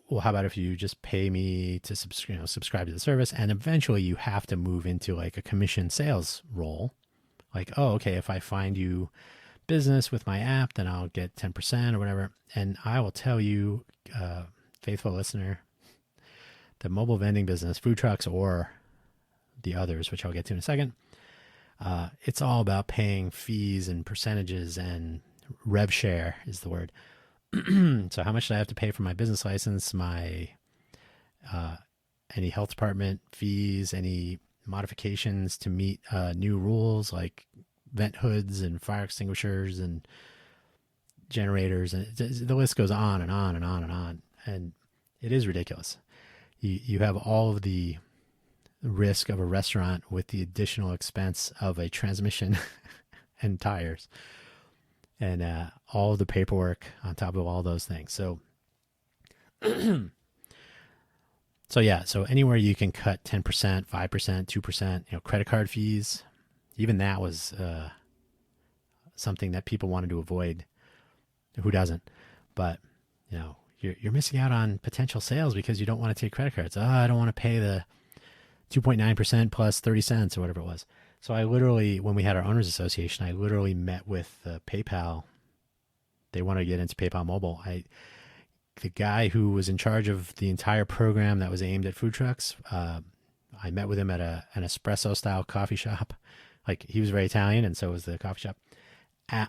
well, how about if you just pay me to subscribe to the service? And eventually you have to move into like a commission sales role. Like, oh, okay, if I find you business with my app, then I'll get 10% or whatever. And I will tell you, faithful listener, the mobile vending business, food trucks or the others, which I'll get to in a second, it's all about paying fees and percentages, and rev share is the word. So how much do I have to pay for my business license, my any health department fees, any modifications to meet new rules like vent hoods and fire extinguishers and generators, and the list goes on and on and on and on. And it is ridiculous. You have all of the risk of a restaurant with the additional expense of a transmission and tires, and all of the paperwork on top of all those things. So, so anywhere you can cut 10%, 5%, 2%, credit card fees, even that was something that people wanted to avoid. Who doesn't? But, you're missing out on potential sales because you don't want to take credit cards. I don't want to pay the 2.9% plus 30 cents or whatever it was. So I literally, when we had our owners association, I literally met with PayPal. They wanted to get into PayPal Mobile. The guy who was in charge of the entire program that was aimed at food trucks, I met with him at an espresso style coffee shop. Like, he was very Italian, and so was the coffee shop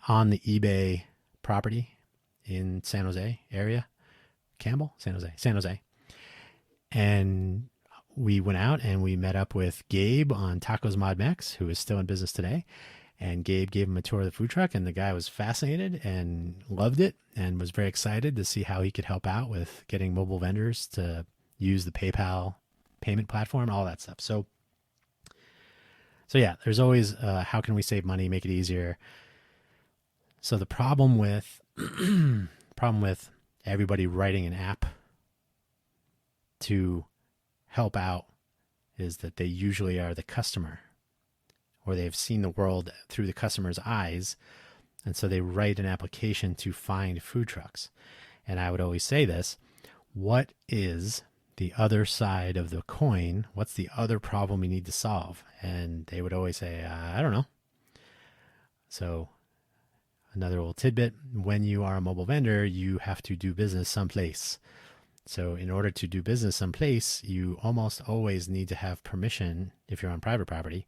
on the eBay property in San Jose area. San Jose. And we went out and we met up with Gabe on Tacos Mod Mex, who is still in business today. And Gabe gave him a tour of the food truck, and the guy was fascinated and loved it and was very excited to see how he could help out with getting mobile vendors to use the PayPal payment platform, all that stuff. So yeah, there's always how can we save money, make it easier. So the problem with everybody writing an app to help out is that they usually are the customer, or they've seen the world through the customer's eyes. And so they write an application to find food trucks. And I would always say this, what is the other side of the coin? What's the other problem you need to solve? And they would always say, I don't know. So another little tidbit, when you are a mobile vendor, you have to do business someplace. So in order to do business someplace, you almost always need to have permission if you're on private property,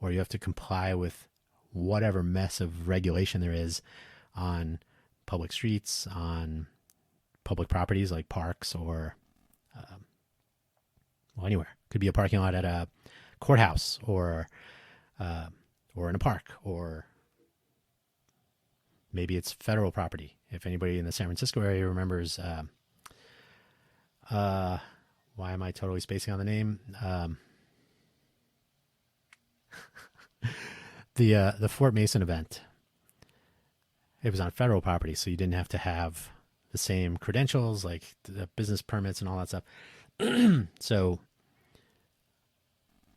or you have to comply with whatever mess of regulation there is on public streets, on public properties like parks, or anywhere. Could be a parking lot at a courthouse, or in a park, or maybe it's federal property. If anybody in the San Francisco area remembers, why am I totally spacing on the name? The Fort Mason event. It was on federal property, so you didn't have to have the same credentials, like the business permits and all that stuff. So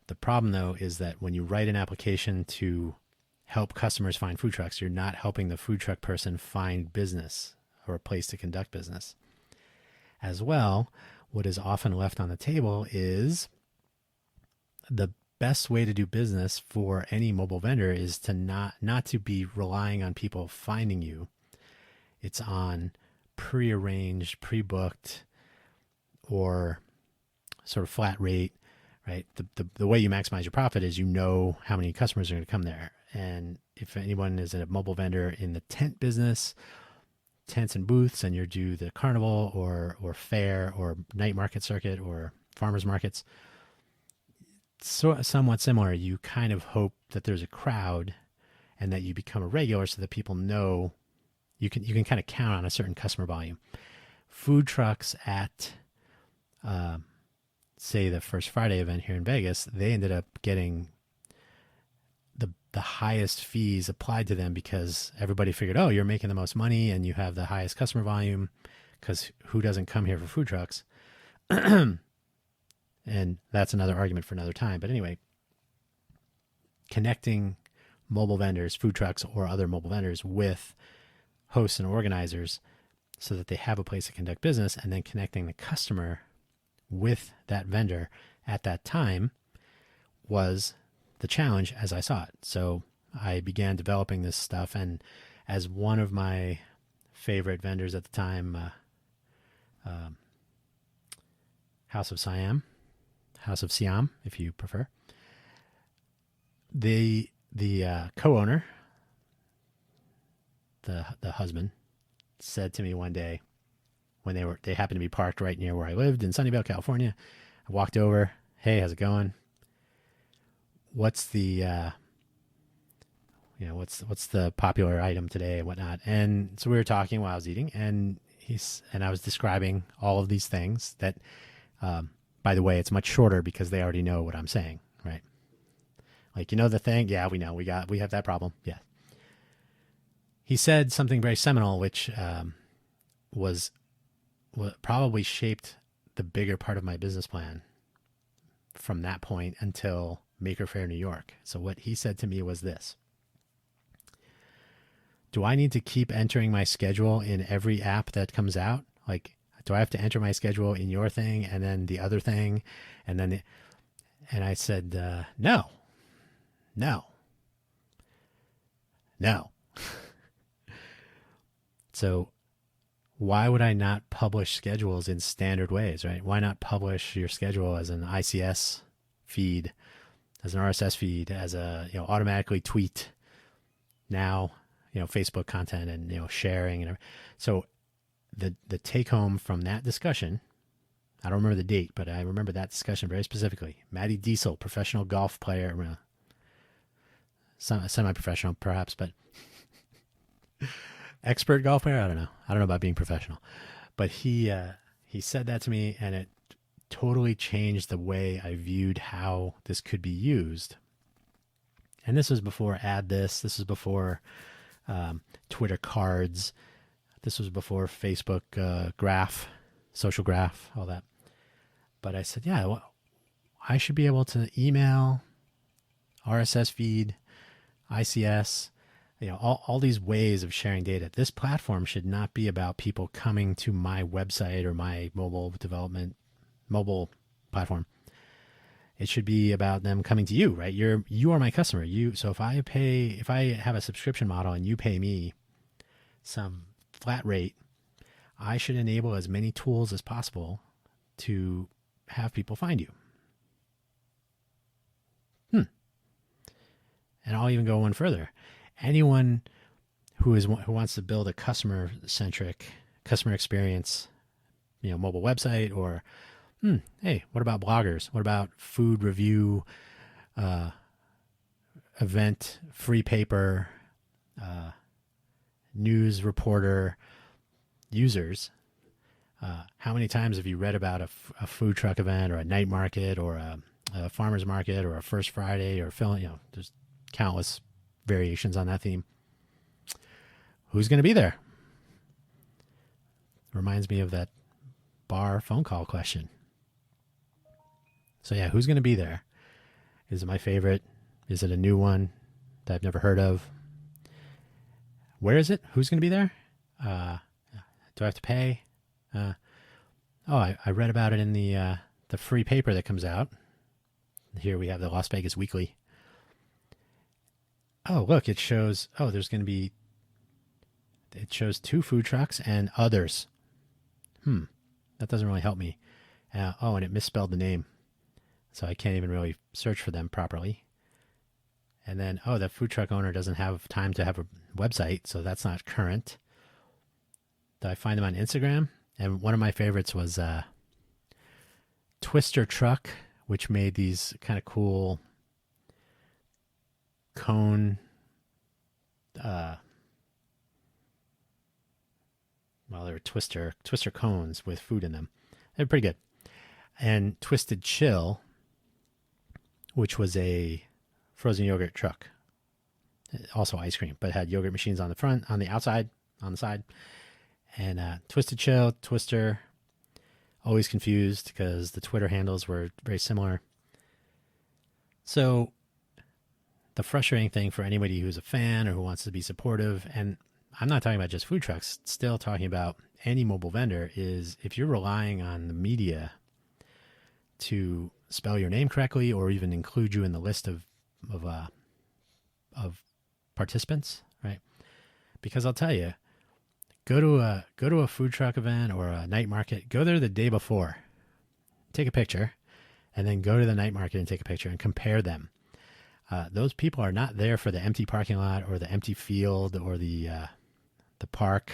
the problem, though, is that when you write an application to help customers find food trucks, you're not helping the food truck person find business or a place to conduct business. As well, what is often left on the table is the best way to do business for any mobile vendor is to not to be relying on people finding you. It's on prearranged, pre-booked, or sort of flat rate, right? The way you maximize your profit is how many customers are going to come there. And if anyone is a mobile vendor in the tent business, tents and booths and you do the carnival or fair or night market circuit or farmers markets, so somewhat similar. You kind of hope that there's a crowd and that you become a regular so that people know you can kind of count on a certain customer volume. Food trucks at say the First Friday event here in Vegas, they ended up getting the highest fees applied to them because everybody figured, oh, you're making the most money and you have the highest customer volume, because who doesn't come here for food trucks? And that's another argument for another time. But anyway, connecting mobile vendors, food trucks, or other mobile vendors with hosts and organizers so that they have a place to conduct business, and then connecting the customer with that vendor at that time was the challenge as I saw it. So I began developing this stuff, and as one of my favorite vendors at the time, House of Siam, if you prefer, the co-owner, the husband, said to me one day when they happened to be parked right near where I lived in Sunnyvale, California. I walked over, hey, how's it going? What's the what's the popular item today and whatnot? And so we were talking while I was eating, and I was describing all of these things that, by the way, it's much shorter because they already know what I'm saying, right? Like, the thing? Yeah, we know. We have that problem. Yeah. He said something very seminal, which was what probably shaped the bigger part of my business plan from that point until Maker Faire New York. So what he said to me was this: do I need to keep entering my schedule in every app that comes out? Like, do I have to enter my schedule in your thing and then the other thing? And I said, no. So why would I not publish schedules in standard ways, right? Why not publish your schedule as an ICS feed, as an RSS feed, as a, automatically tweet now, Facebook content and, sharing and everything. So the take home from that discussion, I don't remember the date, but I remember that discussion very specifically. Matty Diesel, professional golf player, semi-professional perhaps, but expert golf player. I don't know about being professional, but he said that to me, and it totally changed the way I viewed how this could be used. And this was before This was before Twitter cards. This was before Facebook graph, social graph, all that. But I said, yeah, well, I should be able to email, RSS feed, ICS, all these ways of sharing data. This platform should not be about people coming to my website or my mobile platform. It should be about them coming to you, right? You are my customer. So if I have a subscription model and you pay me some flat rate, I should enable as many tools as possible to have people find you. And I'll even go one further. Anyone who wants to build a customer-centric, customer experience, mobile website, or hey, what about bloggers? What about food review, event, free paper, news reporter users? How many times have you read about a food truck event or a night market or a farmer's market or a First Friday or there's countless variations on that theme. Who's going to be there? Reminds me of that bar phone call question. So yeah, who's going to be there? Is it my favorite? Is it a new one that I've never heard of? Where is it? Who's going to be there? Do I have to pay? I read about it in the free paper that comes out. Here we have the Las Vegas Weekly. Oh, look, it shows, it shows 2 food trucks and others. That doesn't really help me. And it misspelled the name. So I can't even really search for them properly. And then, the food truck owner doesn't have time to have a website, so that's not current. I find them on Instagram. And one of my favorites was Twister Truck, which made these kind of cool cone, they were twister cones with food in them. They're pretty good. And Twisted Chill, which was a frozen yogurt truck, also ice cream, but had yogurt machines on the front, on the outside, on the side. And Twisted Chill, Twister, always confused because the Twitter handles were very similar. So the frustrating thing for anybody who's a fan or who wants to be supportive, and I'm not talking about just food trucks, still talking about any mobile vendor, is if you're relying on the media to spell your name correctly or even include you in the list of participants, right? Because I'll tell you, go to a food truck event or a night market, go there the day before, take a picture, and then go to the night market and take a picture and compare them. Those people are not there for the empty parking lot or the empty field or the park,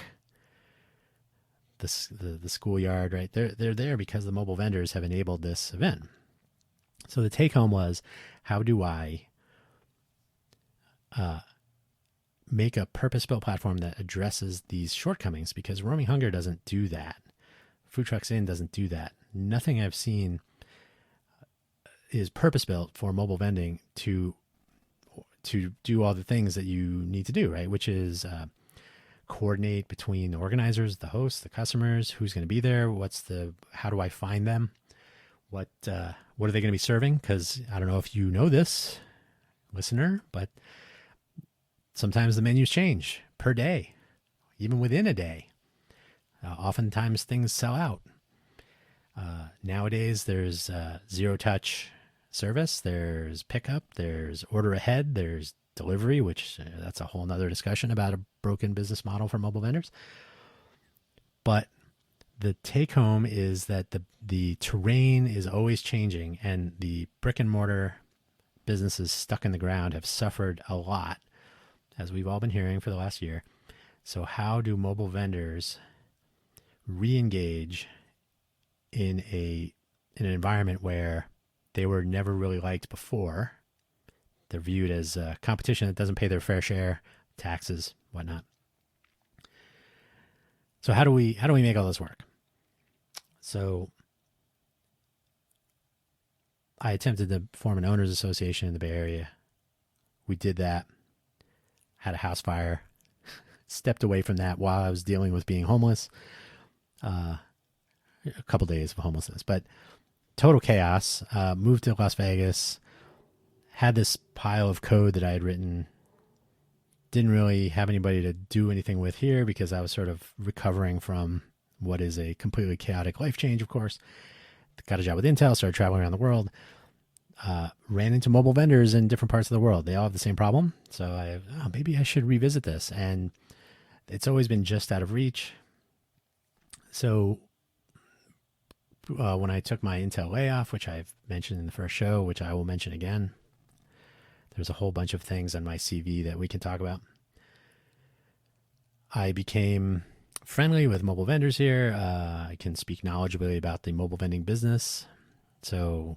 the schoolyard, right? They're there because the mobile vendors have enabled this event. So the take home was, how do I make a purpose-built platform that addresses these shortcomings? Because Roaming Hunger doesn't do that. Food Trucks In doesn't do that. Nothing I've seen is purpose-built for mobile vending to do all the things that you need to do, right? Which is coordinate between the organizers, the hosts, the customers, who's going to be there, how do I find them, what are they going to be serving? Because I don't know if you know this, listener, but sometimes the menus change per day, even within a day. Oftentimes things sell out. Nowadays there's zero-touch service, there's pickup, there's order ahead, there's delivery, which that's a whole nother discussion about a broken business model for mobile vendors. But the take home is that the terrain is always changing, and the brick and mortar businesses stuck in the ground have suffered a lot, as we've all been hearing for the last year. So how do mobile vendors re-engage in an environment where they were never really liked before? They're viewed as competition that doesn't pay their fair share, taxes, whatnot. So how do we make all this work? So I attempted to form an owners association in the Bay Area. We did that, had a house fire, stepped away from that while I was dealing with being homeless. A couple days of homelessness, but total chaos. Moved to Las Vegas, had this pile of code that I had written. Didn't really have anybody to do anything with here because I was sort of recovering from what is a completely chaotic life change, of course. Got a job with Intel, started traveling around the world. Ran into mobile vendors in different parts of the world. They all have the same problem. So maybe I should revisit this. And it's always been just out of reach. So when I took my Intel layoff, which I've mentioned in the first show, which I will mention again, there's a whole bunch of things on my CV that we can talk about. I became friendly with mobile vendors here. I can speak knowledgeably about the mobile vending business. So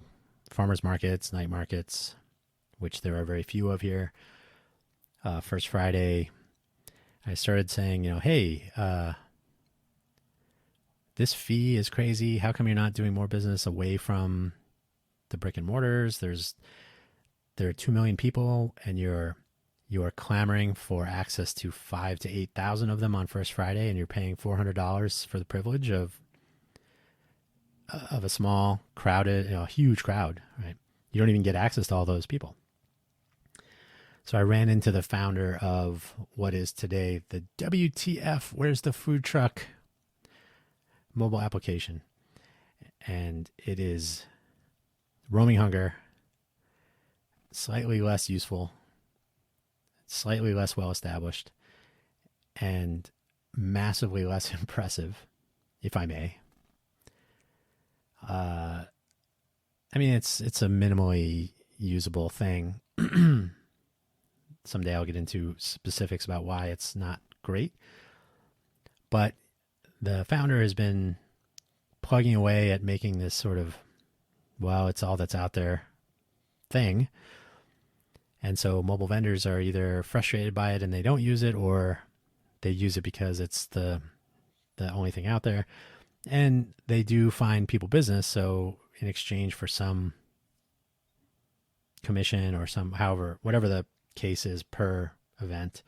farmers markets, night markets, which there are very few of here. First Friday, I started saying, hey, this fee is crazy. How come you're not doing more business away from the brick and mortars? There are 2 million people, and you're clamoring for access to 5,000 to 8,000 of them on First Friday, and you're paying $400 for the privilege of a small, crowded, huge crowd, right? You don't even get access to all those people. So I ran into the founder of what is today the WTF, Where's the Food Truck mobile application. And it is Roaming Hunger, slightly less useful, slightly less well-established, and massively less impressive, if I may. It's a minimally usable thing. Someday I'll get into specifics about why it's not great. But the founder has been plugging away at making this sort of, well, it's all that's out there thing. And so mobile vendors are either frustrated by it and they don't use it, or they use it because it's the only thing out there. And they do find people business. So in exchange for some commission or some, however, whatever the case is per event,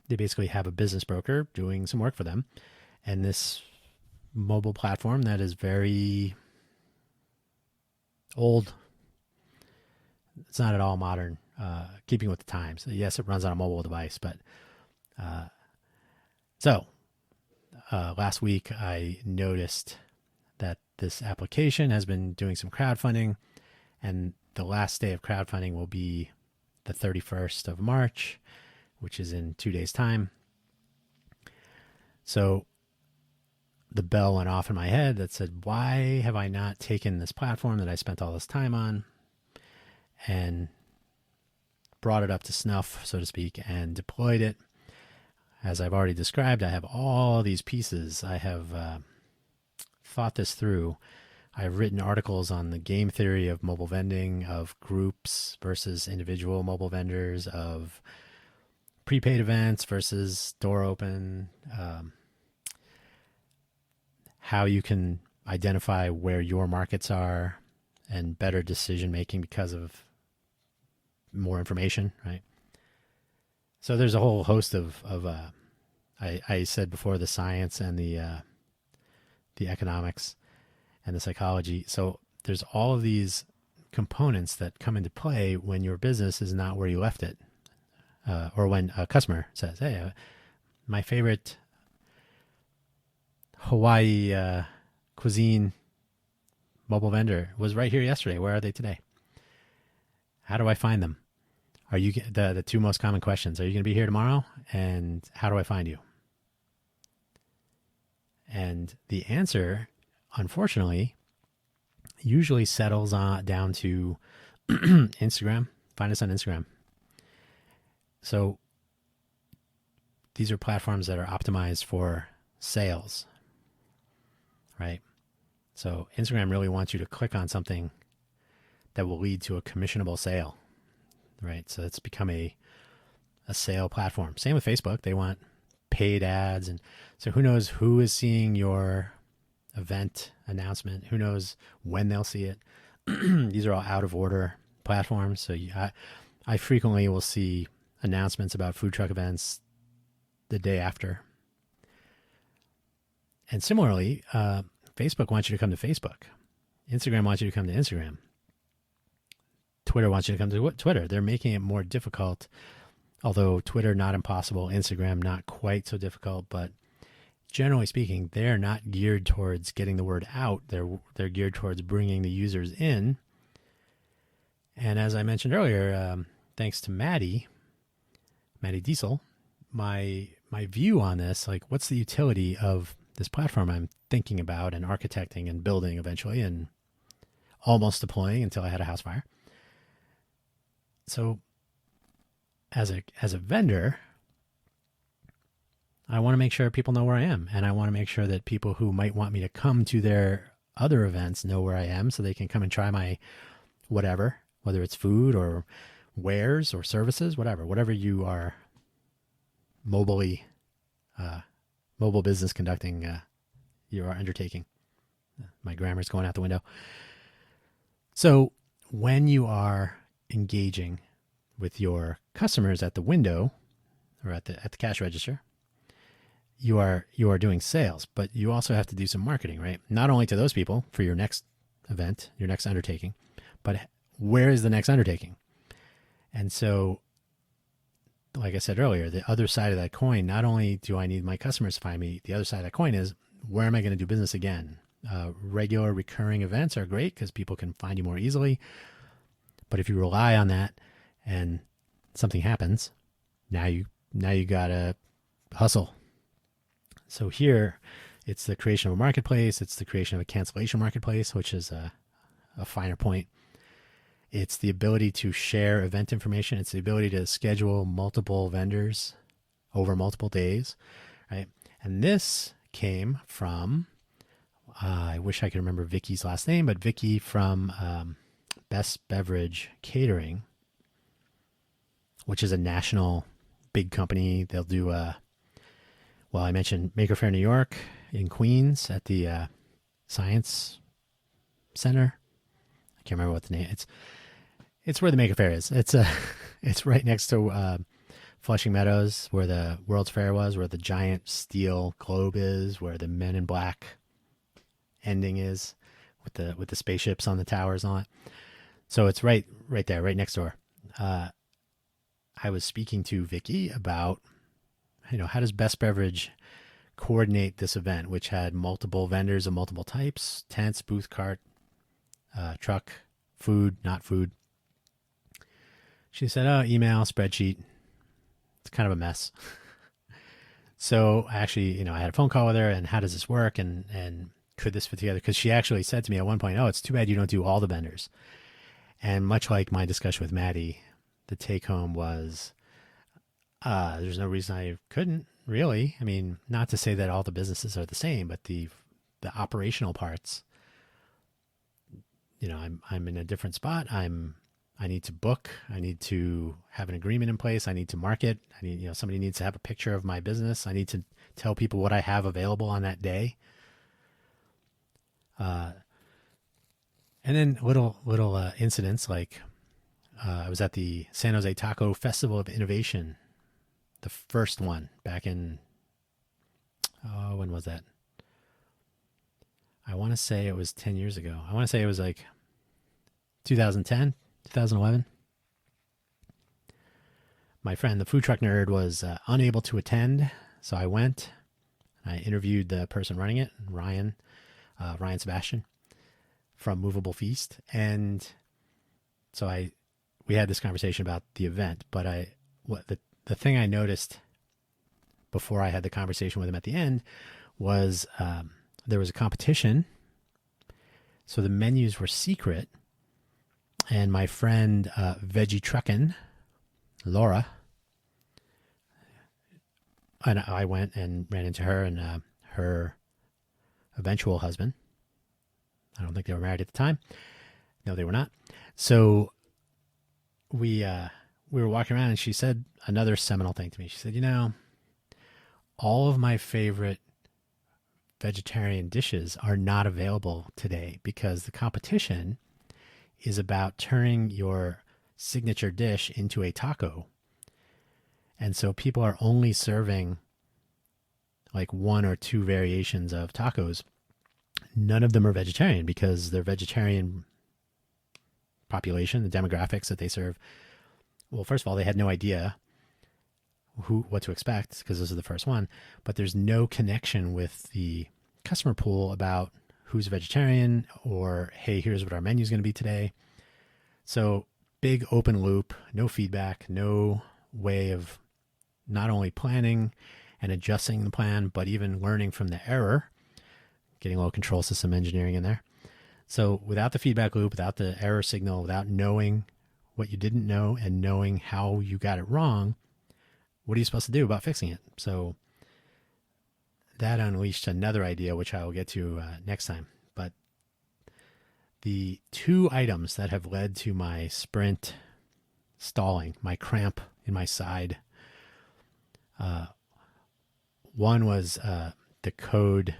they basically have a business broker doing some work for them. And this mobile platform that is very old, it's not at all modern, keeping with the times. Yes, it runs on a mobile device, but last week I noticed that this application has been doing some crowdfunding, and the last day of crowdfunding will be the 31st of March, which is in 2 days' time. So the bell went off in my head that said, why have I not taken this platform that I spent all this time on and brought it up to snuff, so to speak, and deployed it? As I've already described, I have all these pieces. I have thought this through. I've written articles on the game theory of mobile vending, of groups versus individual mobile vendors, of prepaid events versus door open, how you can identify where your markets are, and better decision making because of more information, right? So there's a whole host of I said before, the science and the economics and the psychology. So there's all of these components that come into play when your business is not where you left it, or when a customer says, "Hey, my favorite Hawaii cuisine mobile vendor was right here yesterday. Where are they today? How do I find them? Are you the two most common questions? Are you going to be here tomorrow? And how do I find you?" And the answer, unfortunately, usually settles down to Instagram. Find us on Instagram. So these are platforms that are optimized for sales, right? So Instagram really wants you to click on something that will lead to a commissionable sale, right? So it's become a sale platform. Same with Facebook. They want paid ads. And so who knows who is seeing your event announcement? Who knows when they'll see it? These are all out of order platforms. So I frequently will see announcements about food truck events the day after. And similarly, Facebook wants you to come to Facebook. Instagram wants you to come to Instagram. Twitter wants you to come to Twitter. They're making it more difficult, although Twitter not impossible, Instagram not quite so difficult, but generally speaking, they're not geared towards getting the word out. They're geared towards bringing the users in. And as I mentioned earlier, thanks to Maddie Diesel, my view on this, like, what's the utility of this platform I'm thinking about and architecting and building eventually and almost deploying until I had a house fire. So as a vendor, I want to make sure people know where I am, and I want to make sure that people who might want me to come to their other events know where I am, so they can come and try my whatever, whether it's food or wares or services, whatever you are mobile business conducting, you are undertaking. My grammar's going out the window. So when you are engaging with your customers at the window or at the cash register, you are doing sales, but you also have to do some marketing, right? Not only to those people for your next event, your next undertaking, but where is the next undertaking? And so, like I said earlier, the other side of that coin, not only do I need my customers to find me, the other side of that coin is, where am I going to do business again? Regular recurring events are great because people can find you more easily. But if you rely on that and something happens, now you gotta hustle. So here, it's the creation of a marketplace. It's the creation of a cancellation marketplace, which is a finer point. It's the ability to share event information. It's the ability to schedule multiple vendors over multiple days, right? And this came from, I wish I could remember Vicky's last name, but Vicky from Best Beverage Catering, which is a national big company. They'll do, well, I mentioned Maker Faire New York in Queens at the Science Center. I can't remember what the name. It's where the Maker Faire is. It's right next to Flushing Meadows, where the World's Fair was, where the giant steel globe is, where the Men in Black ending is, with the spaceships on the towers and all that. So it's right there, right next door. I was speaking to Vicky about, how does Best Beverage coordinate this event, which had multiple vendors of multiple types: tents, booth, cart, truck, food, not food. She said, "Oh, email, spreadsheet. It's kind of a mess." So actually, I had a phone call with her, and how does this work? And could this fit together? Because she actually said to me at one point, "Oh, it's too bad you don't do all the vendors." And much like my discussion with Maddie, the take home was, there's no reason I couldn't, really. I mean, not to say that all the businesses are the same, but the operational parts, I'm in a different spot. I need to book. I need to have an agreement in place. I need to market. I need, somebody needs to have a picture of my business. I need to tell people what I have available on that day. And then little incidents like, I was at the San Jose Taco Festival of Innovation, the first one back in, when was that? I want to say it was 10 years ago. I want to say it was like 2010, 2011. My friend, the food truck nerd, was unable to attend, so I went. I interviewed the person running it, Ryan Sebastian from Movable Feast, and so we had this conversation about the event. But the thing I noticed before I had the conversation with him at the end was there was a competition, so the menus were secret, and my friend Veggie Truckin', Laura, and I went and ran into her and her eventual husband. I don't think they were married at the time. No, they were not. So we were walking around, and she said another seminal thing to me. She said, all of my favorite vegetarian dishes are not available today because the competition is about turning your signature dish into a taco. And so people are only serving like one or two variations of tacos. None of them are vegetarian because their vegetarian population, the demographics that they serve, well, first of all, they had no idea what to expect because this is the first one, but there's no connection with the customer pool about who's vegetarian or, hey, here's what our menu is going to be today. So big open loop, no feedback, no way of not only planning and adjusting the plan, but even learning from the error, getting a little control system engineering in there. So without the feedback loop, without the error signal, without knowing what you didn't know and knowing how you got it wrong, what are you supposed to do about fixing it? So that unleashed another idea, which I will get to next time. But the two items that have led to my sprint stalling, my cramp in my side, one was the code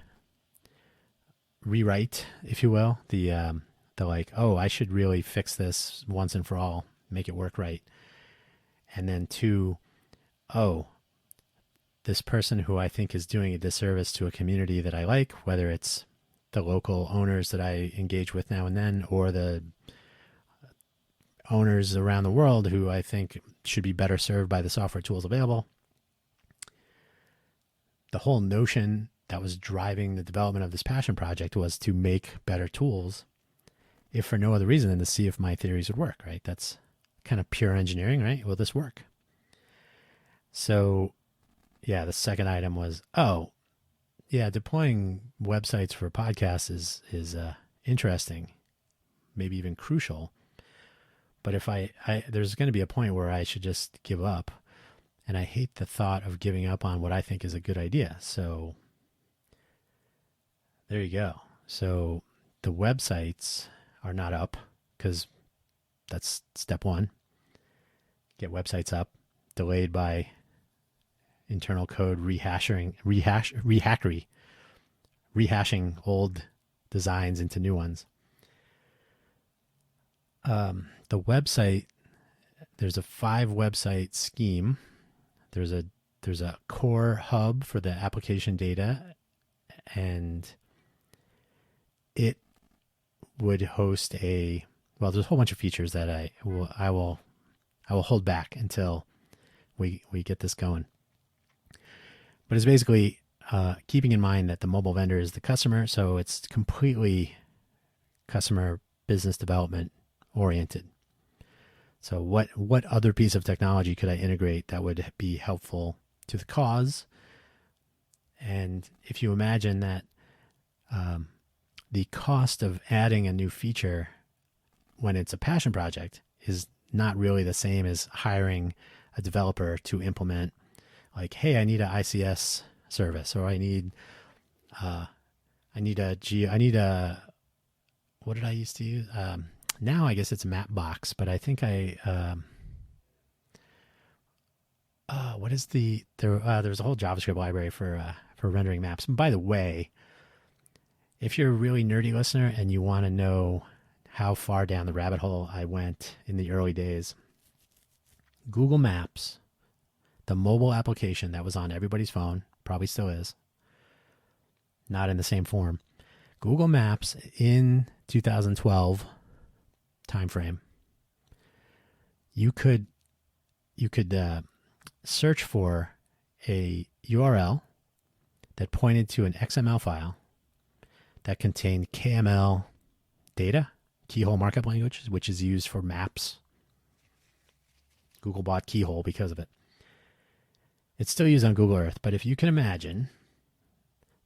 rewrite, if you will, the like, oh, I should really fix this once and for all, make it work right. And then two, oh, this person who I think is doing a disservice to a community that I like, whether it's the local owners that I engage with now and then, or the owners around the world who I think should be better served by the software tools available. The whole notion that was driving the development of this passion project was to make better tools, if for no other reason than to see if my theories would work, right? That's kind of pure engineering, right? Will this work? So yeah, the second item was, oh yeah, deploying websites for podcasts is interesting, maybe even crucial. But if I there's going to be a point where I should just give up And I hate the thought of giving up on what I think is a good idea. So there you go. So the websites are not up because that's step one. Get websites up. Delayed by internal code rehashing old designs into new ones. The website, there's a 5-website scheme. There's a core hub for the application data, and it would host there's a whole bunch of features that I will hold back until we get this going. But it's basically keeping in mind that the mobile vendor is the customer, so it's completely customer business development oriented. So what other piece of technology could I integrate that would be helpful to the cause? And if you imagine that the cost of adding a new feature when it's a passion project is not really the same as hiring a developer to implement, like, hey, I need an ICS service, or I need what did I used to use? Now I guess it's Mapbox, but I think what is there's a whole JavaScript library for rendering maps. And by the way, if you're a really nerdy listener and you want to know how far down the rabbit hole I went in the early days, Google Maps, the mobile application that was on everybody's phone, probably still is, not in the same form. Google Maps in 2012 timeframe, you could search for a URL that pointed to an XML file that contained KML data, keyhole markup language, which is used for maps. Google bought Keyhole because of it. It's still used on Google Earth, but if you can imagine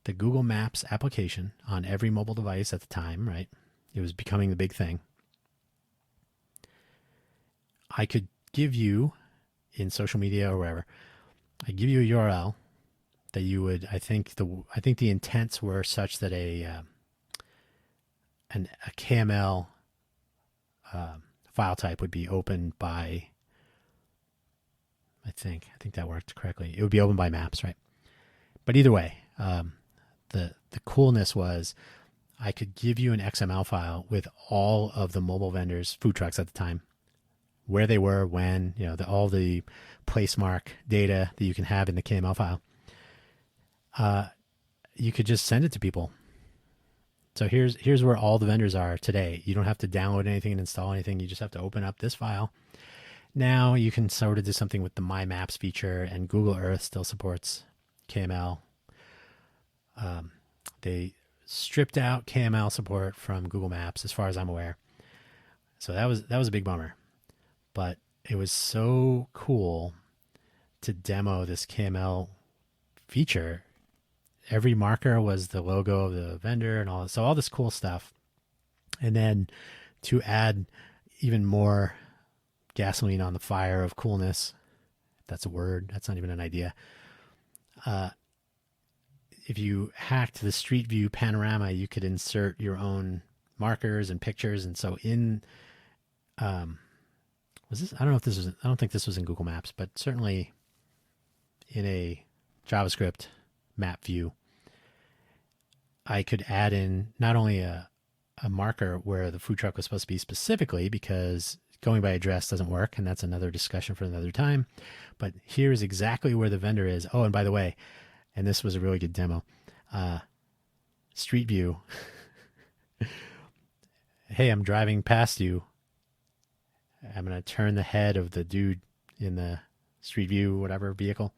the Google Maps application on every mobile device at the time, right? It was becoming the big thing. I could give you, in social media or wherever, I give you a URL that you would, I think the intents were such that a KML file type would be opened by, I think that worked correctly. It would be opened by Maps, right? But either way, the coolness was I could give you an XML file with all of the mobile vendors, food trucks at the time, where they were, when, all the place mark data that you can have in the KML file. You could just send it to people. So here's where all the vendors are today. You don't have to download anything and install anything. You just have to open up this file. Now you can sort of do something with the My Maps feature, and Google Earth still supports KML. They stripped out KML support from Google Maps, as far as I'm aware. So that was a big bummer. But it was so cool to demo this KML feature. Every marker was the logo of the vendor and all. So all this cool stuff. And then to add even more gasoline on the fire of coolness, if that's a word, that's not even an idea. If you hacked the Street View panorama, you could insert your own markers and pictures. And so in, I don't think this was in Google Maps, but certainly in a JavaScript map view, I could add in not only a marker where the food truck was supposed to be specifically, because going by address doesn't work, and that's another discussion for another time, but here's exactly where the vendor is. Oh, and by the way, and this was a really good demo, Street View. Hey, I'm driving past you. I'm going to turn the head of the dude in the Street View, whatever vehicle.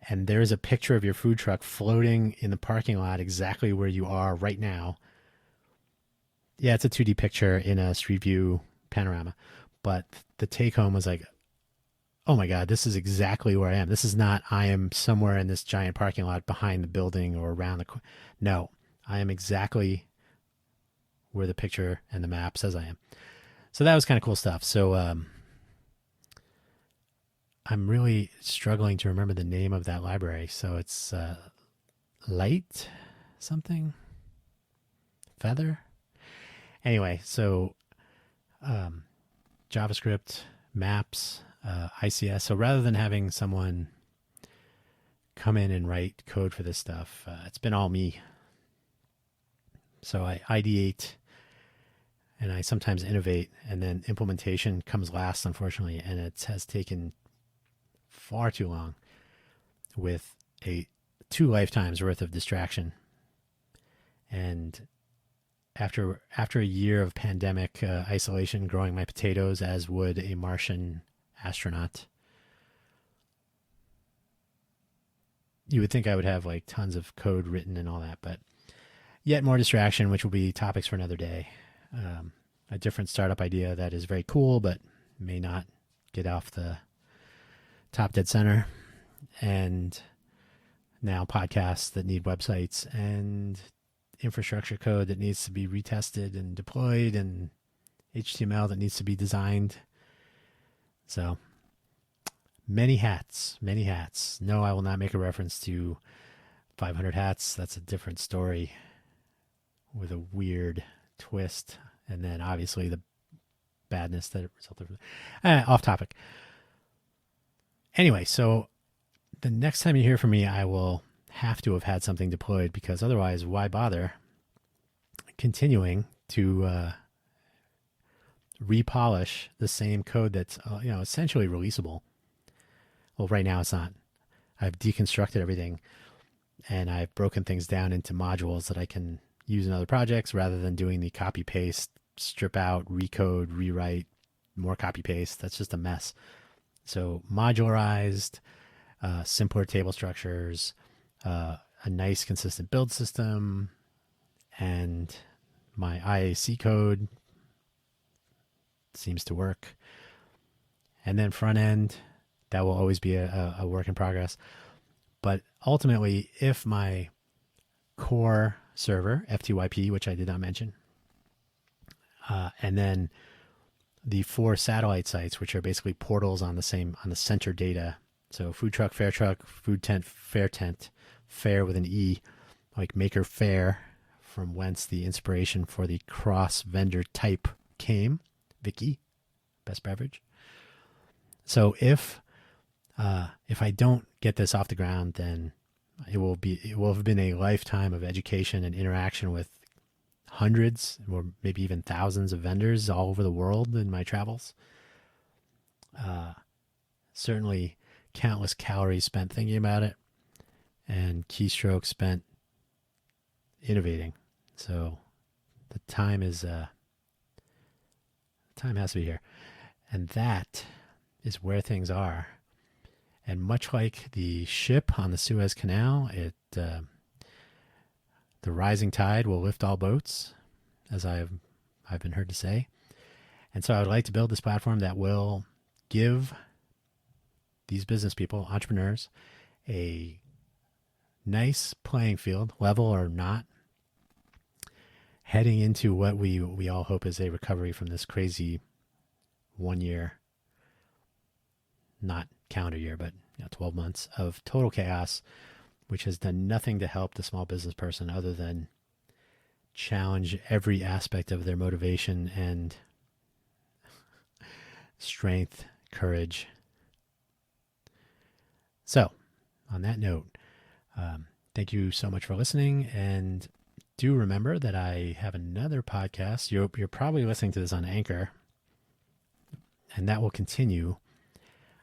And there's a picture of your food truck floating in the parking lot exactly where you are right now. Yeah, it's a 2D picture in a Street View panorama. But the take home was like, oh my God, this is exactly where I am. This is not, I am somewhere in this giant parking lot behind the building or around the, no, I am exactly where the picture and the map says I am. So that was kind of cool stuff. So I'm really struggling to remember the name of that library. So it's light something feather. Anyway, so JavaScript, maps, ICS. So rather than having someone come in and write code for this stuff, it's been all me. So I ideate and I sometimes innovate, and then implementation comes last, unfortunately, and it has taken far too long with 2 lifetimes worth of distraction. And after a year of pandemic isolation, growing my potatoes as would a Martian astronaut, you would think I would have like tons of code written and all that, but yet more distraction, which will be topics for another day. A different startup idea that is very cool, but may not get off the top dead center. And now podcasts that need websites and infrastructure code that needs to be retested and deployed and HTML that needs to be designed. So many hats, many hats. No, I will not make a reference to 500 hats. That's a different story with a weird twist. And then obviously the badness that it resulted from. Off topic. Anyway, so the next time you hear from me, I will have to have had something deployed, because otherwise, why bother continuing to repolish the same code that's essentially releasable? Well, right now it's not. I've deconstructed everything, and I've broken things down into modules that I can use in other projects rather than doing the copy paste, strip out, recode, rewrite, more copy paste. That's just a mess. So modularized, simpler table structures, a nice consistent build system, and my IAC code seems to work. And then front end, that will always be a work in progress. But ultimately, if my core server, FTYP, which I did not mention, and then the 4 satellite sites, which are basically portals on the center data. So food truck, food tent, fair with an E, like Maker Fair, from whence the inspiration for the cross vendor type came. Vicky, best beverage. So if I don't get this off the ground, then it will have been a lifetime of education and interaction with hundreds or maybe even thousands of vendors all over the world in my travels. Certainly countless calories spent thinking about it, and keystrokes spent innovating. So the time has to be here. And that is where things are. And much like the ship on the Suez Canal, the rising tide will lift all boats, as I've been heard to say. And so I would like to build this platform that will give these business people, entrepreneurs, a nice playing field, level or not, heading into what we all hope is a recovery from this crazy 1 year, not calendar year, but 12 months of total chaos, which has done nothing to help the small business person other than challenge every aspect of their motivation and strength, courage. So, on that note, thank you so much for listening, and do remember that I have another podcast. You're probably listening to this on Anchor, and that will continue.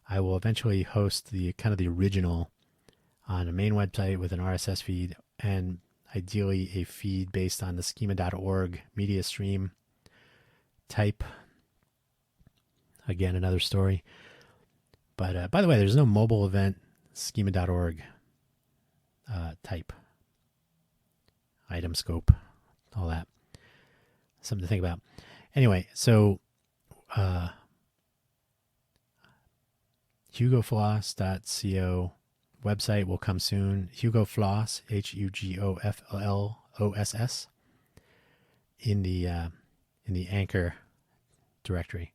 I will eventually host the original on a main website with an RSS feed, and ideally a feed based on the schema.org media stream type. Again, another story. But by the way, there's no mobile event schema.org type. Item scope, all that. Something to think about. Anyway, so hugofloss.co website will come soon. Hugo Floss, HUGOFLOSS, in the Anchor directory.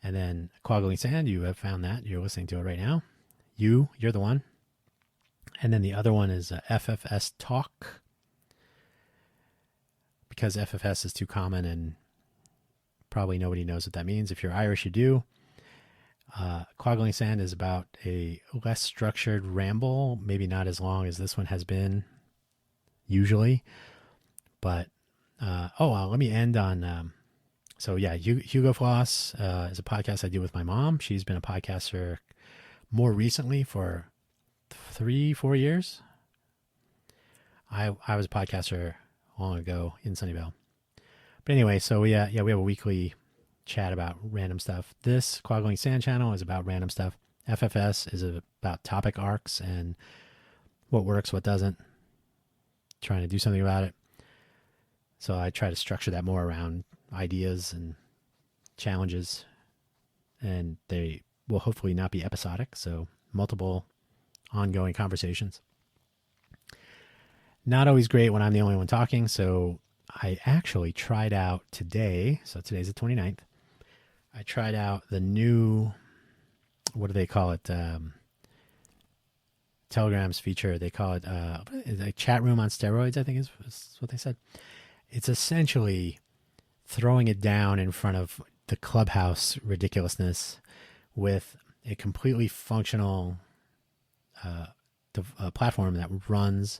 And then Quaggling Sand, you have found that. You're listening to it right now. You're the one. And then the other one is FFS Talk, because FFS is too common and probably nobody knows what that means. If you're Irish, you do. Quaggling Sand is about a less structured ramble, maybe not as long as this one has been usually. But, let me end on... Hugo Floss is a podcast I do with my mom. She's been a podcaster more recently for 3-4 years. I was a podcaster long ago in Sunnyvale. But anyway, so we have a weekly chat about random stuff. This Quaggling Sand channel is about random stuff. FFS is about topic arcs and what works, what doesn't, trying to do something about it. So I try to structure that more around ideas and challenges, and they will hopefully not be episodic, so multiple ongoing conversations. Not always great when I'm the only one talking, so I actually tried out today, so today's the 29th, I tried out the new, what do they call it, Telegram's feature, they call it a chat room on steroids, I think is what they said. It's essentially throwing it down in front of the Clubhouse ridiculousness with a completely functional platform that runs.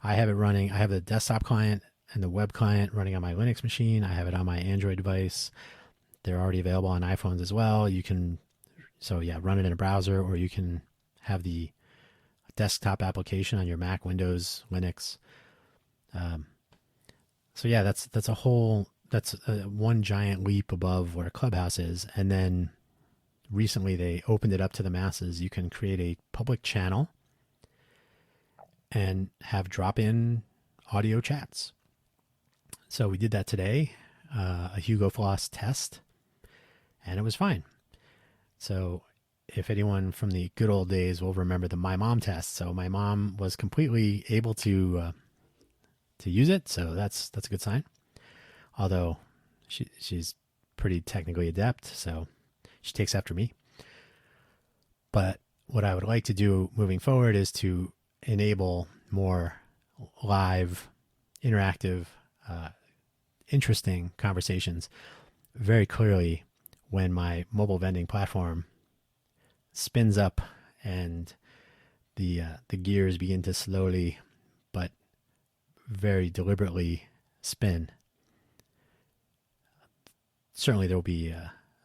I have it running. I have the desktop client and the web client running on my Linux machine. I have it on my Android device. They're already available on iPhones as well. You can, run it in a browser, or you can have the desktop application on your Mac, Windows, Linux. That's one giant leap above where Clubhouse is. And then recently they opened it up to the masses. You can create a public channel and have drop-in audio chats. So we did that today, a Hugo Floss test, and it was fine. So if anyone from the good old days will remember the My Mom test. So my mom was completely able to use it, so that's a good sign. Although she's pretty technically adept, so she takes after me. But what I would like to do moving forward is to enable more live, interactive, interesting conversations very clearly when my mobile vending platform spins up and the gears begin to slowly but very deliberately spin. Certainly there will be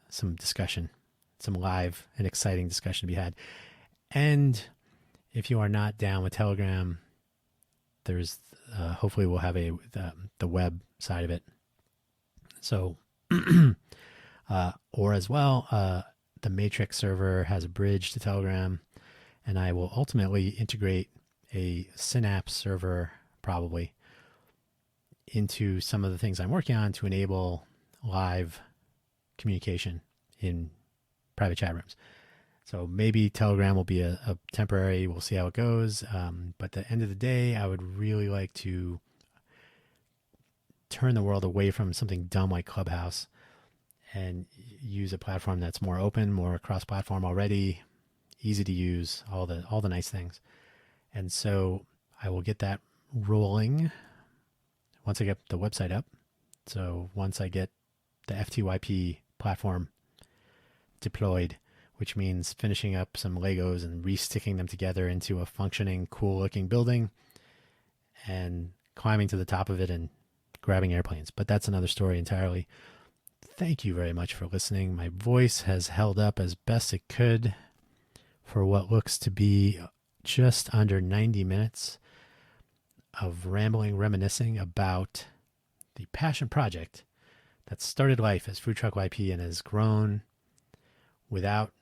some discussion, some live and exciting discussion to be had. And if you are not down with Telegram, there's hopefully we'll have the web side of it. So, or as well, the Matrix server has a bridge to Telegram, and I will ultimately integrate a Synapse server probably into some of the things I'm working on to enable live communication in private chat rooms. So maybe Telegram will be a temporary, we'll see how it goes. But at the end of the day, I would really like to turn the world away from something dumb like Clubhouse and use a platform that's more open, more cross-platform already, easy to use, all the nice things. And so I will get that rolling once I get the website up. So once I get the FTYP platform deployed, which means finishing up some Legos and re-sticking them together into a functioning, cool-looking building and climbing to the top of it and grabbing airplanes. But that's another story entirely. Thank you very much for listening. My voice has held up as best it could for what looks to be just under 90 minutes of rambling, reminiscing about the passion project that started life as Food Truck YP and has grown without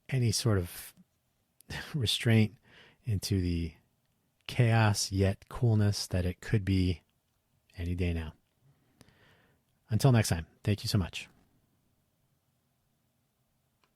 any sort of restraint into the chaos yet coolness that it could be any day now. Until next time, thank you so much.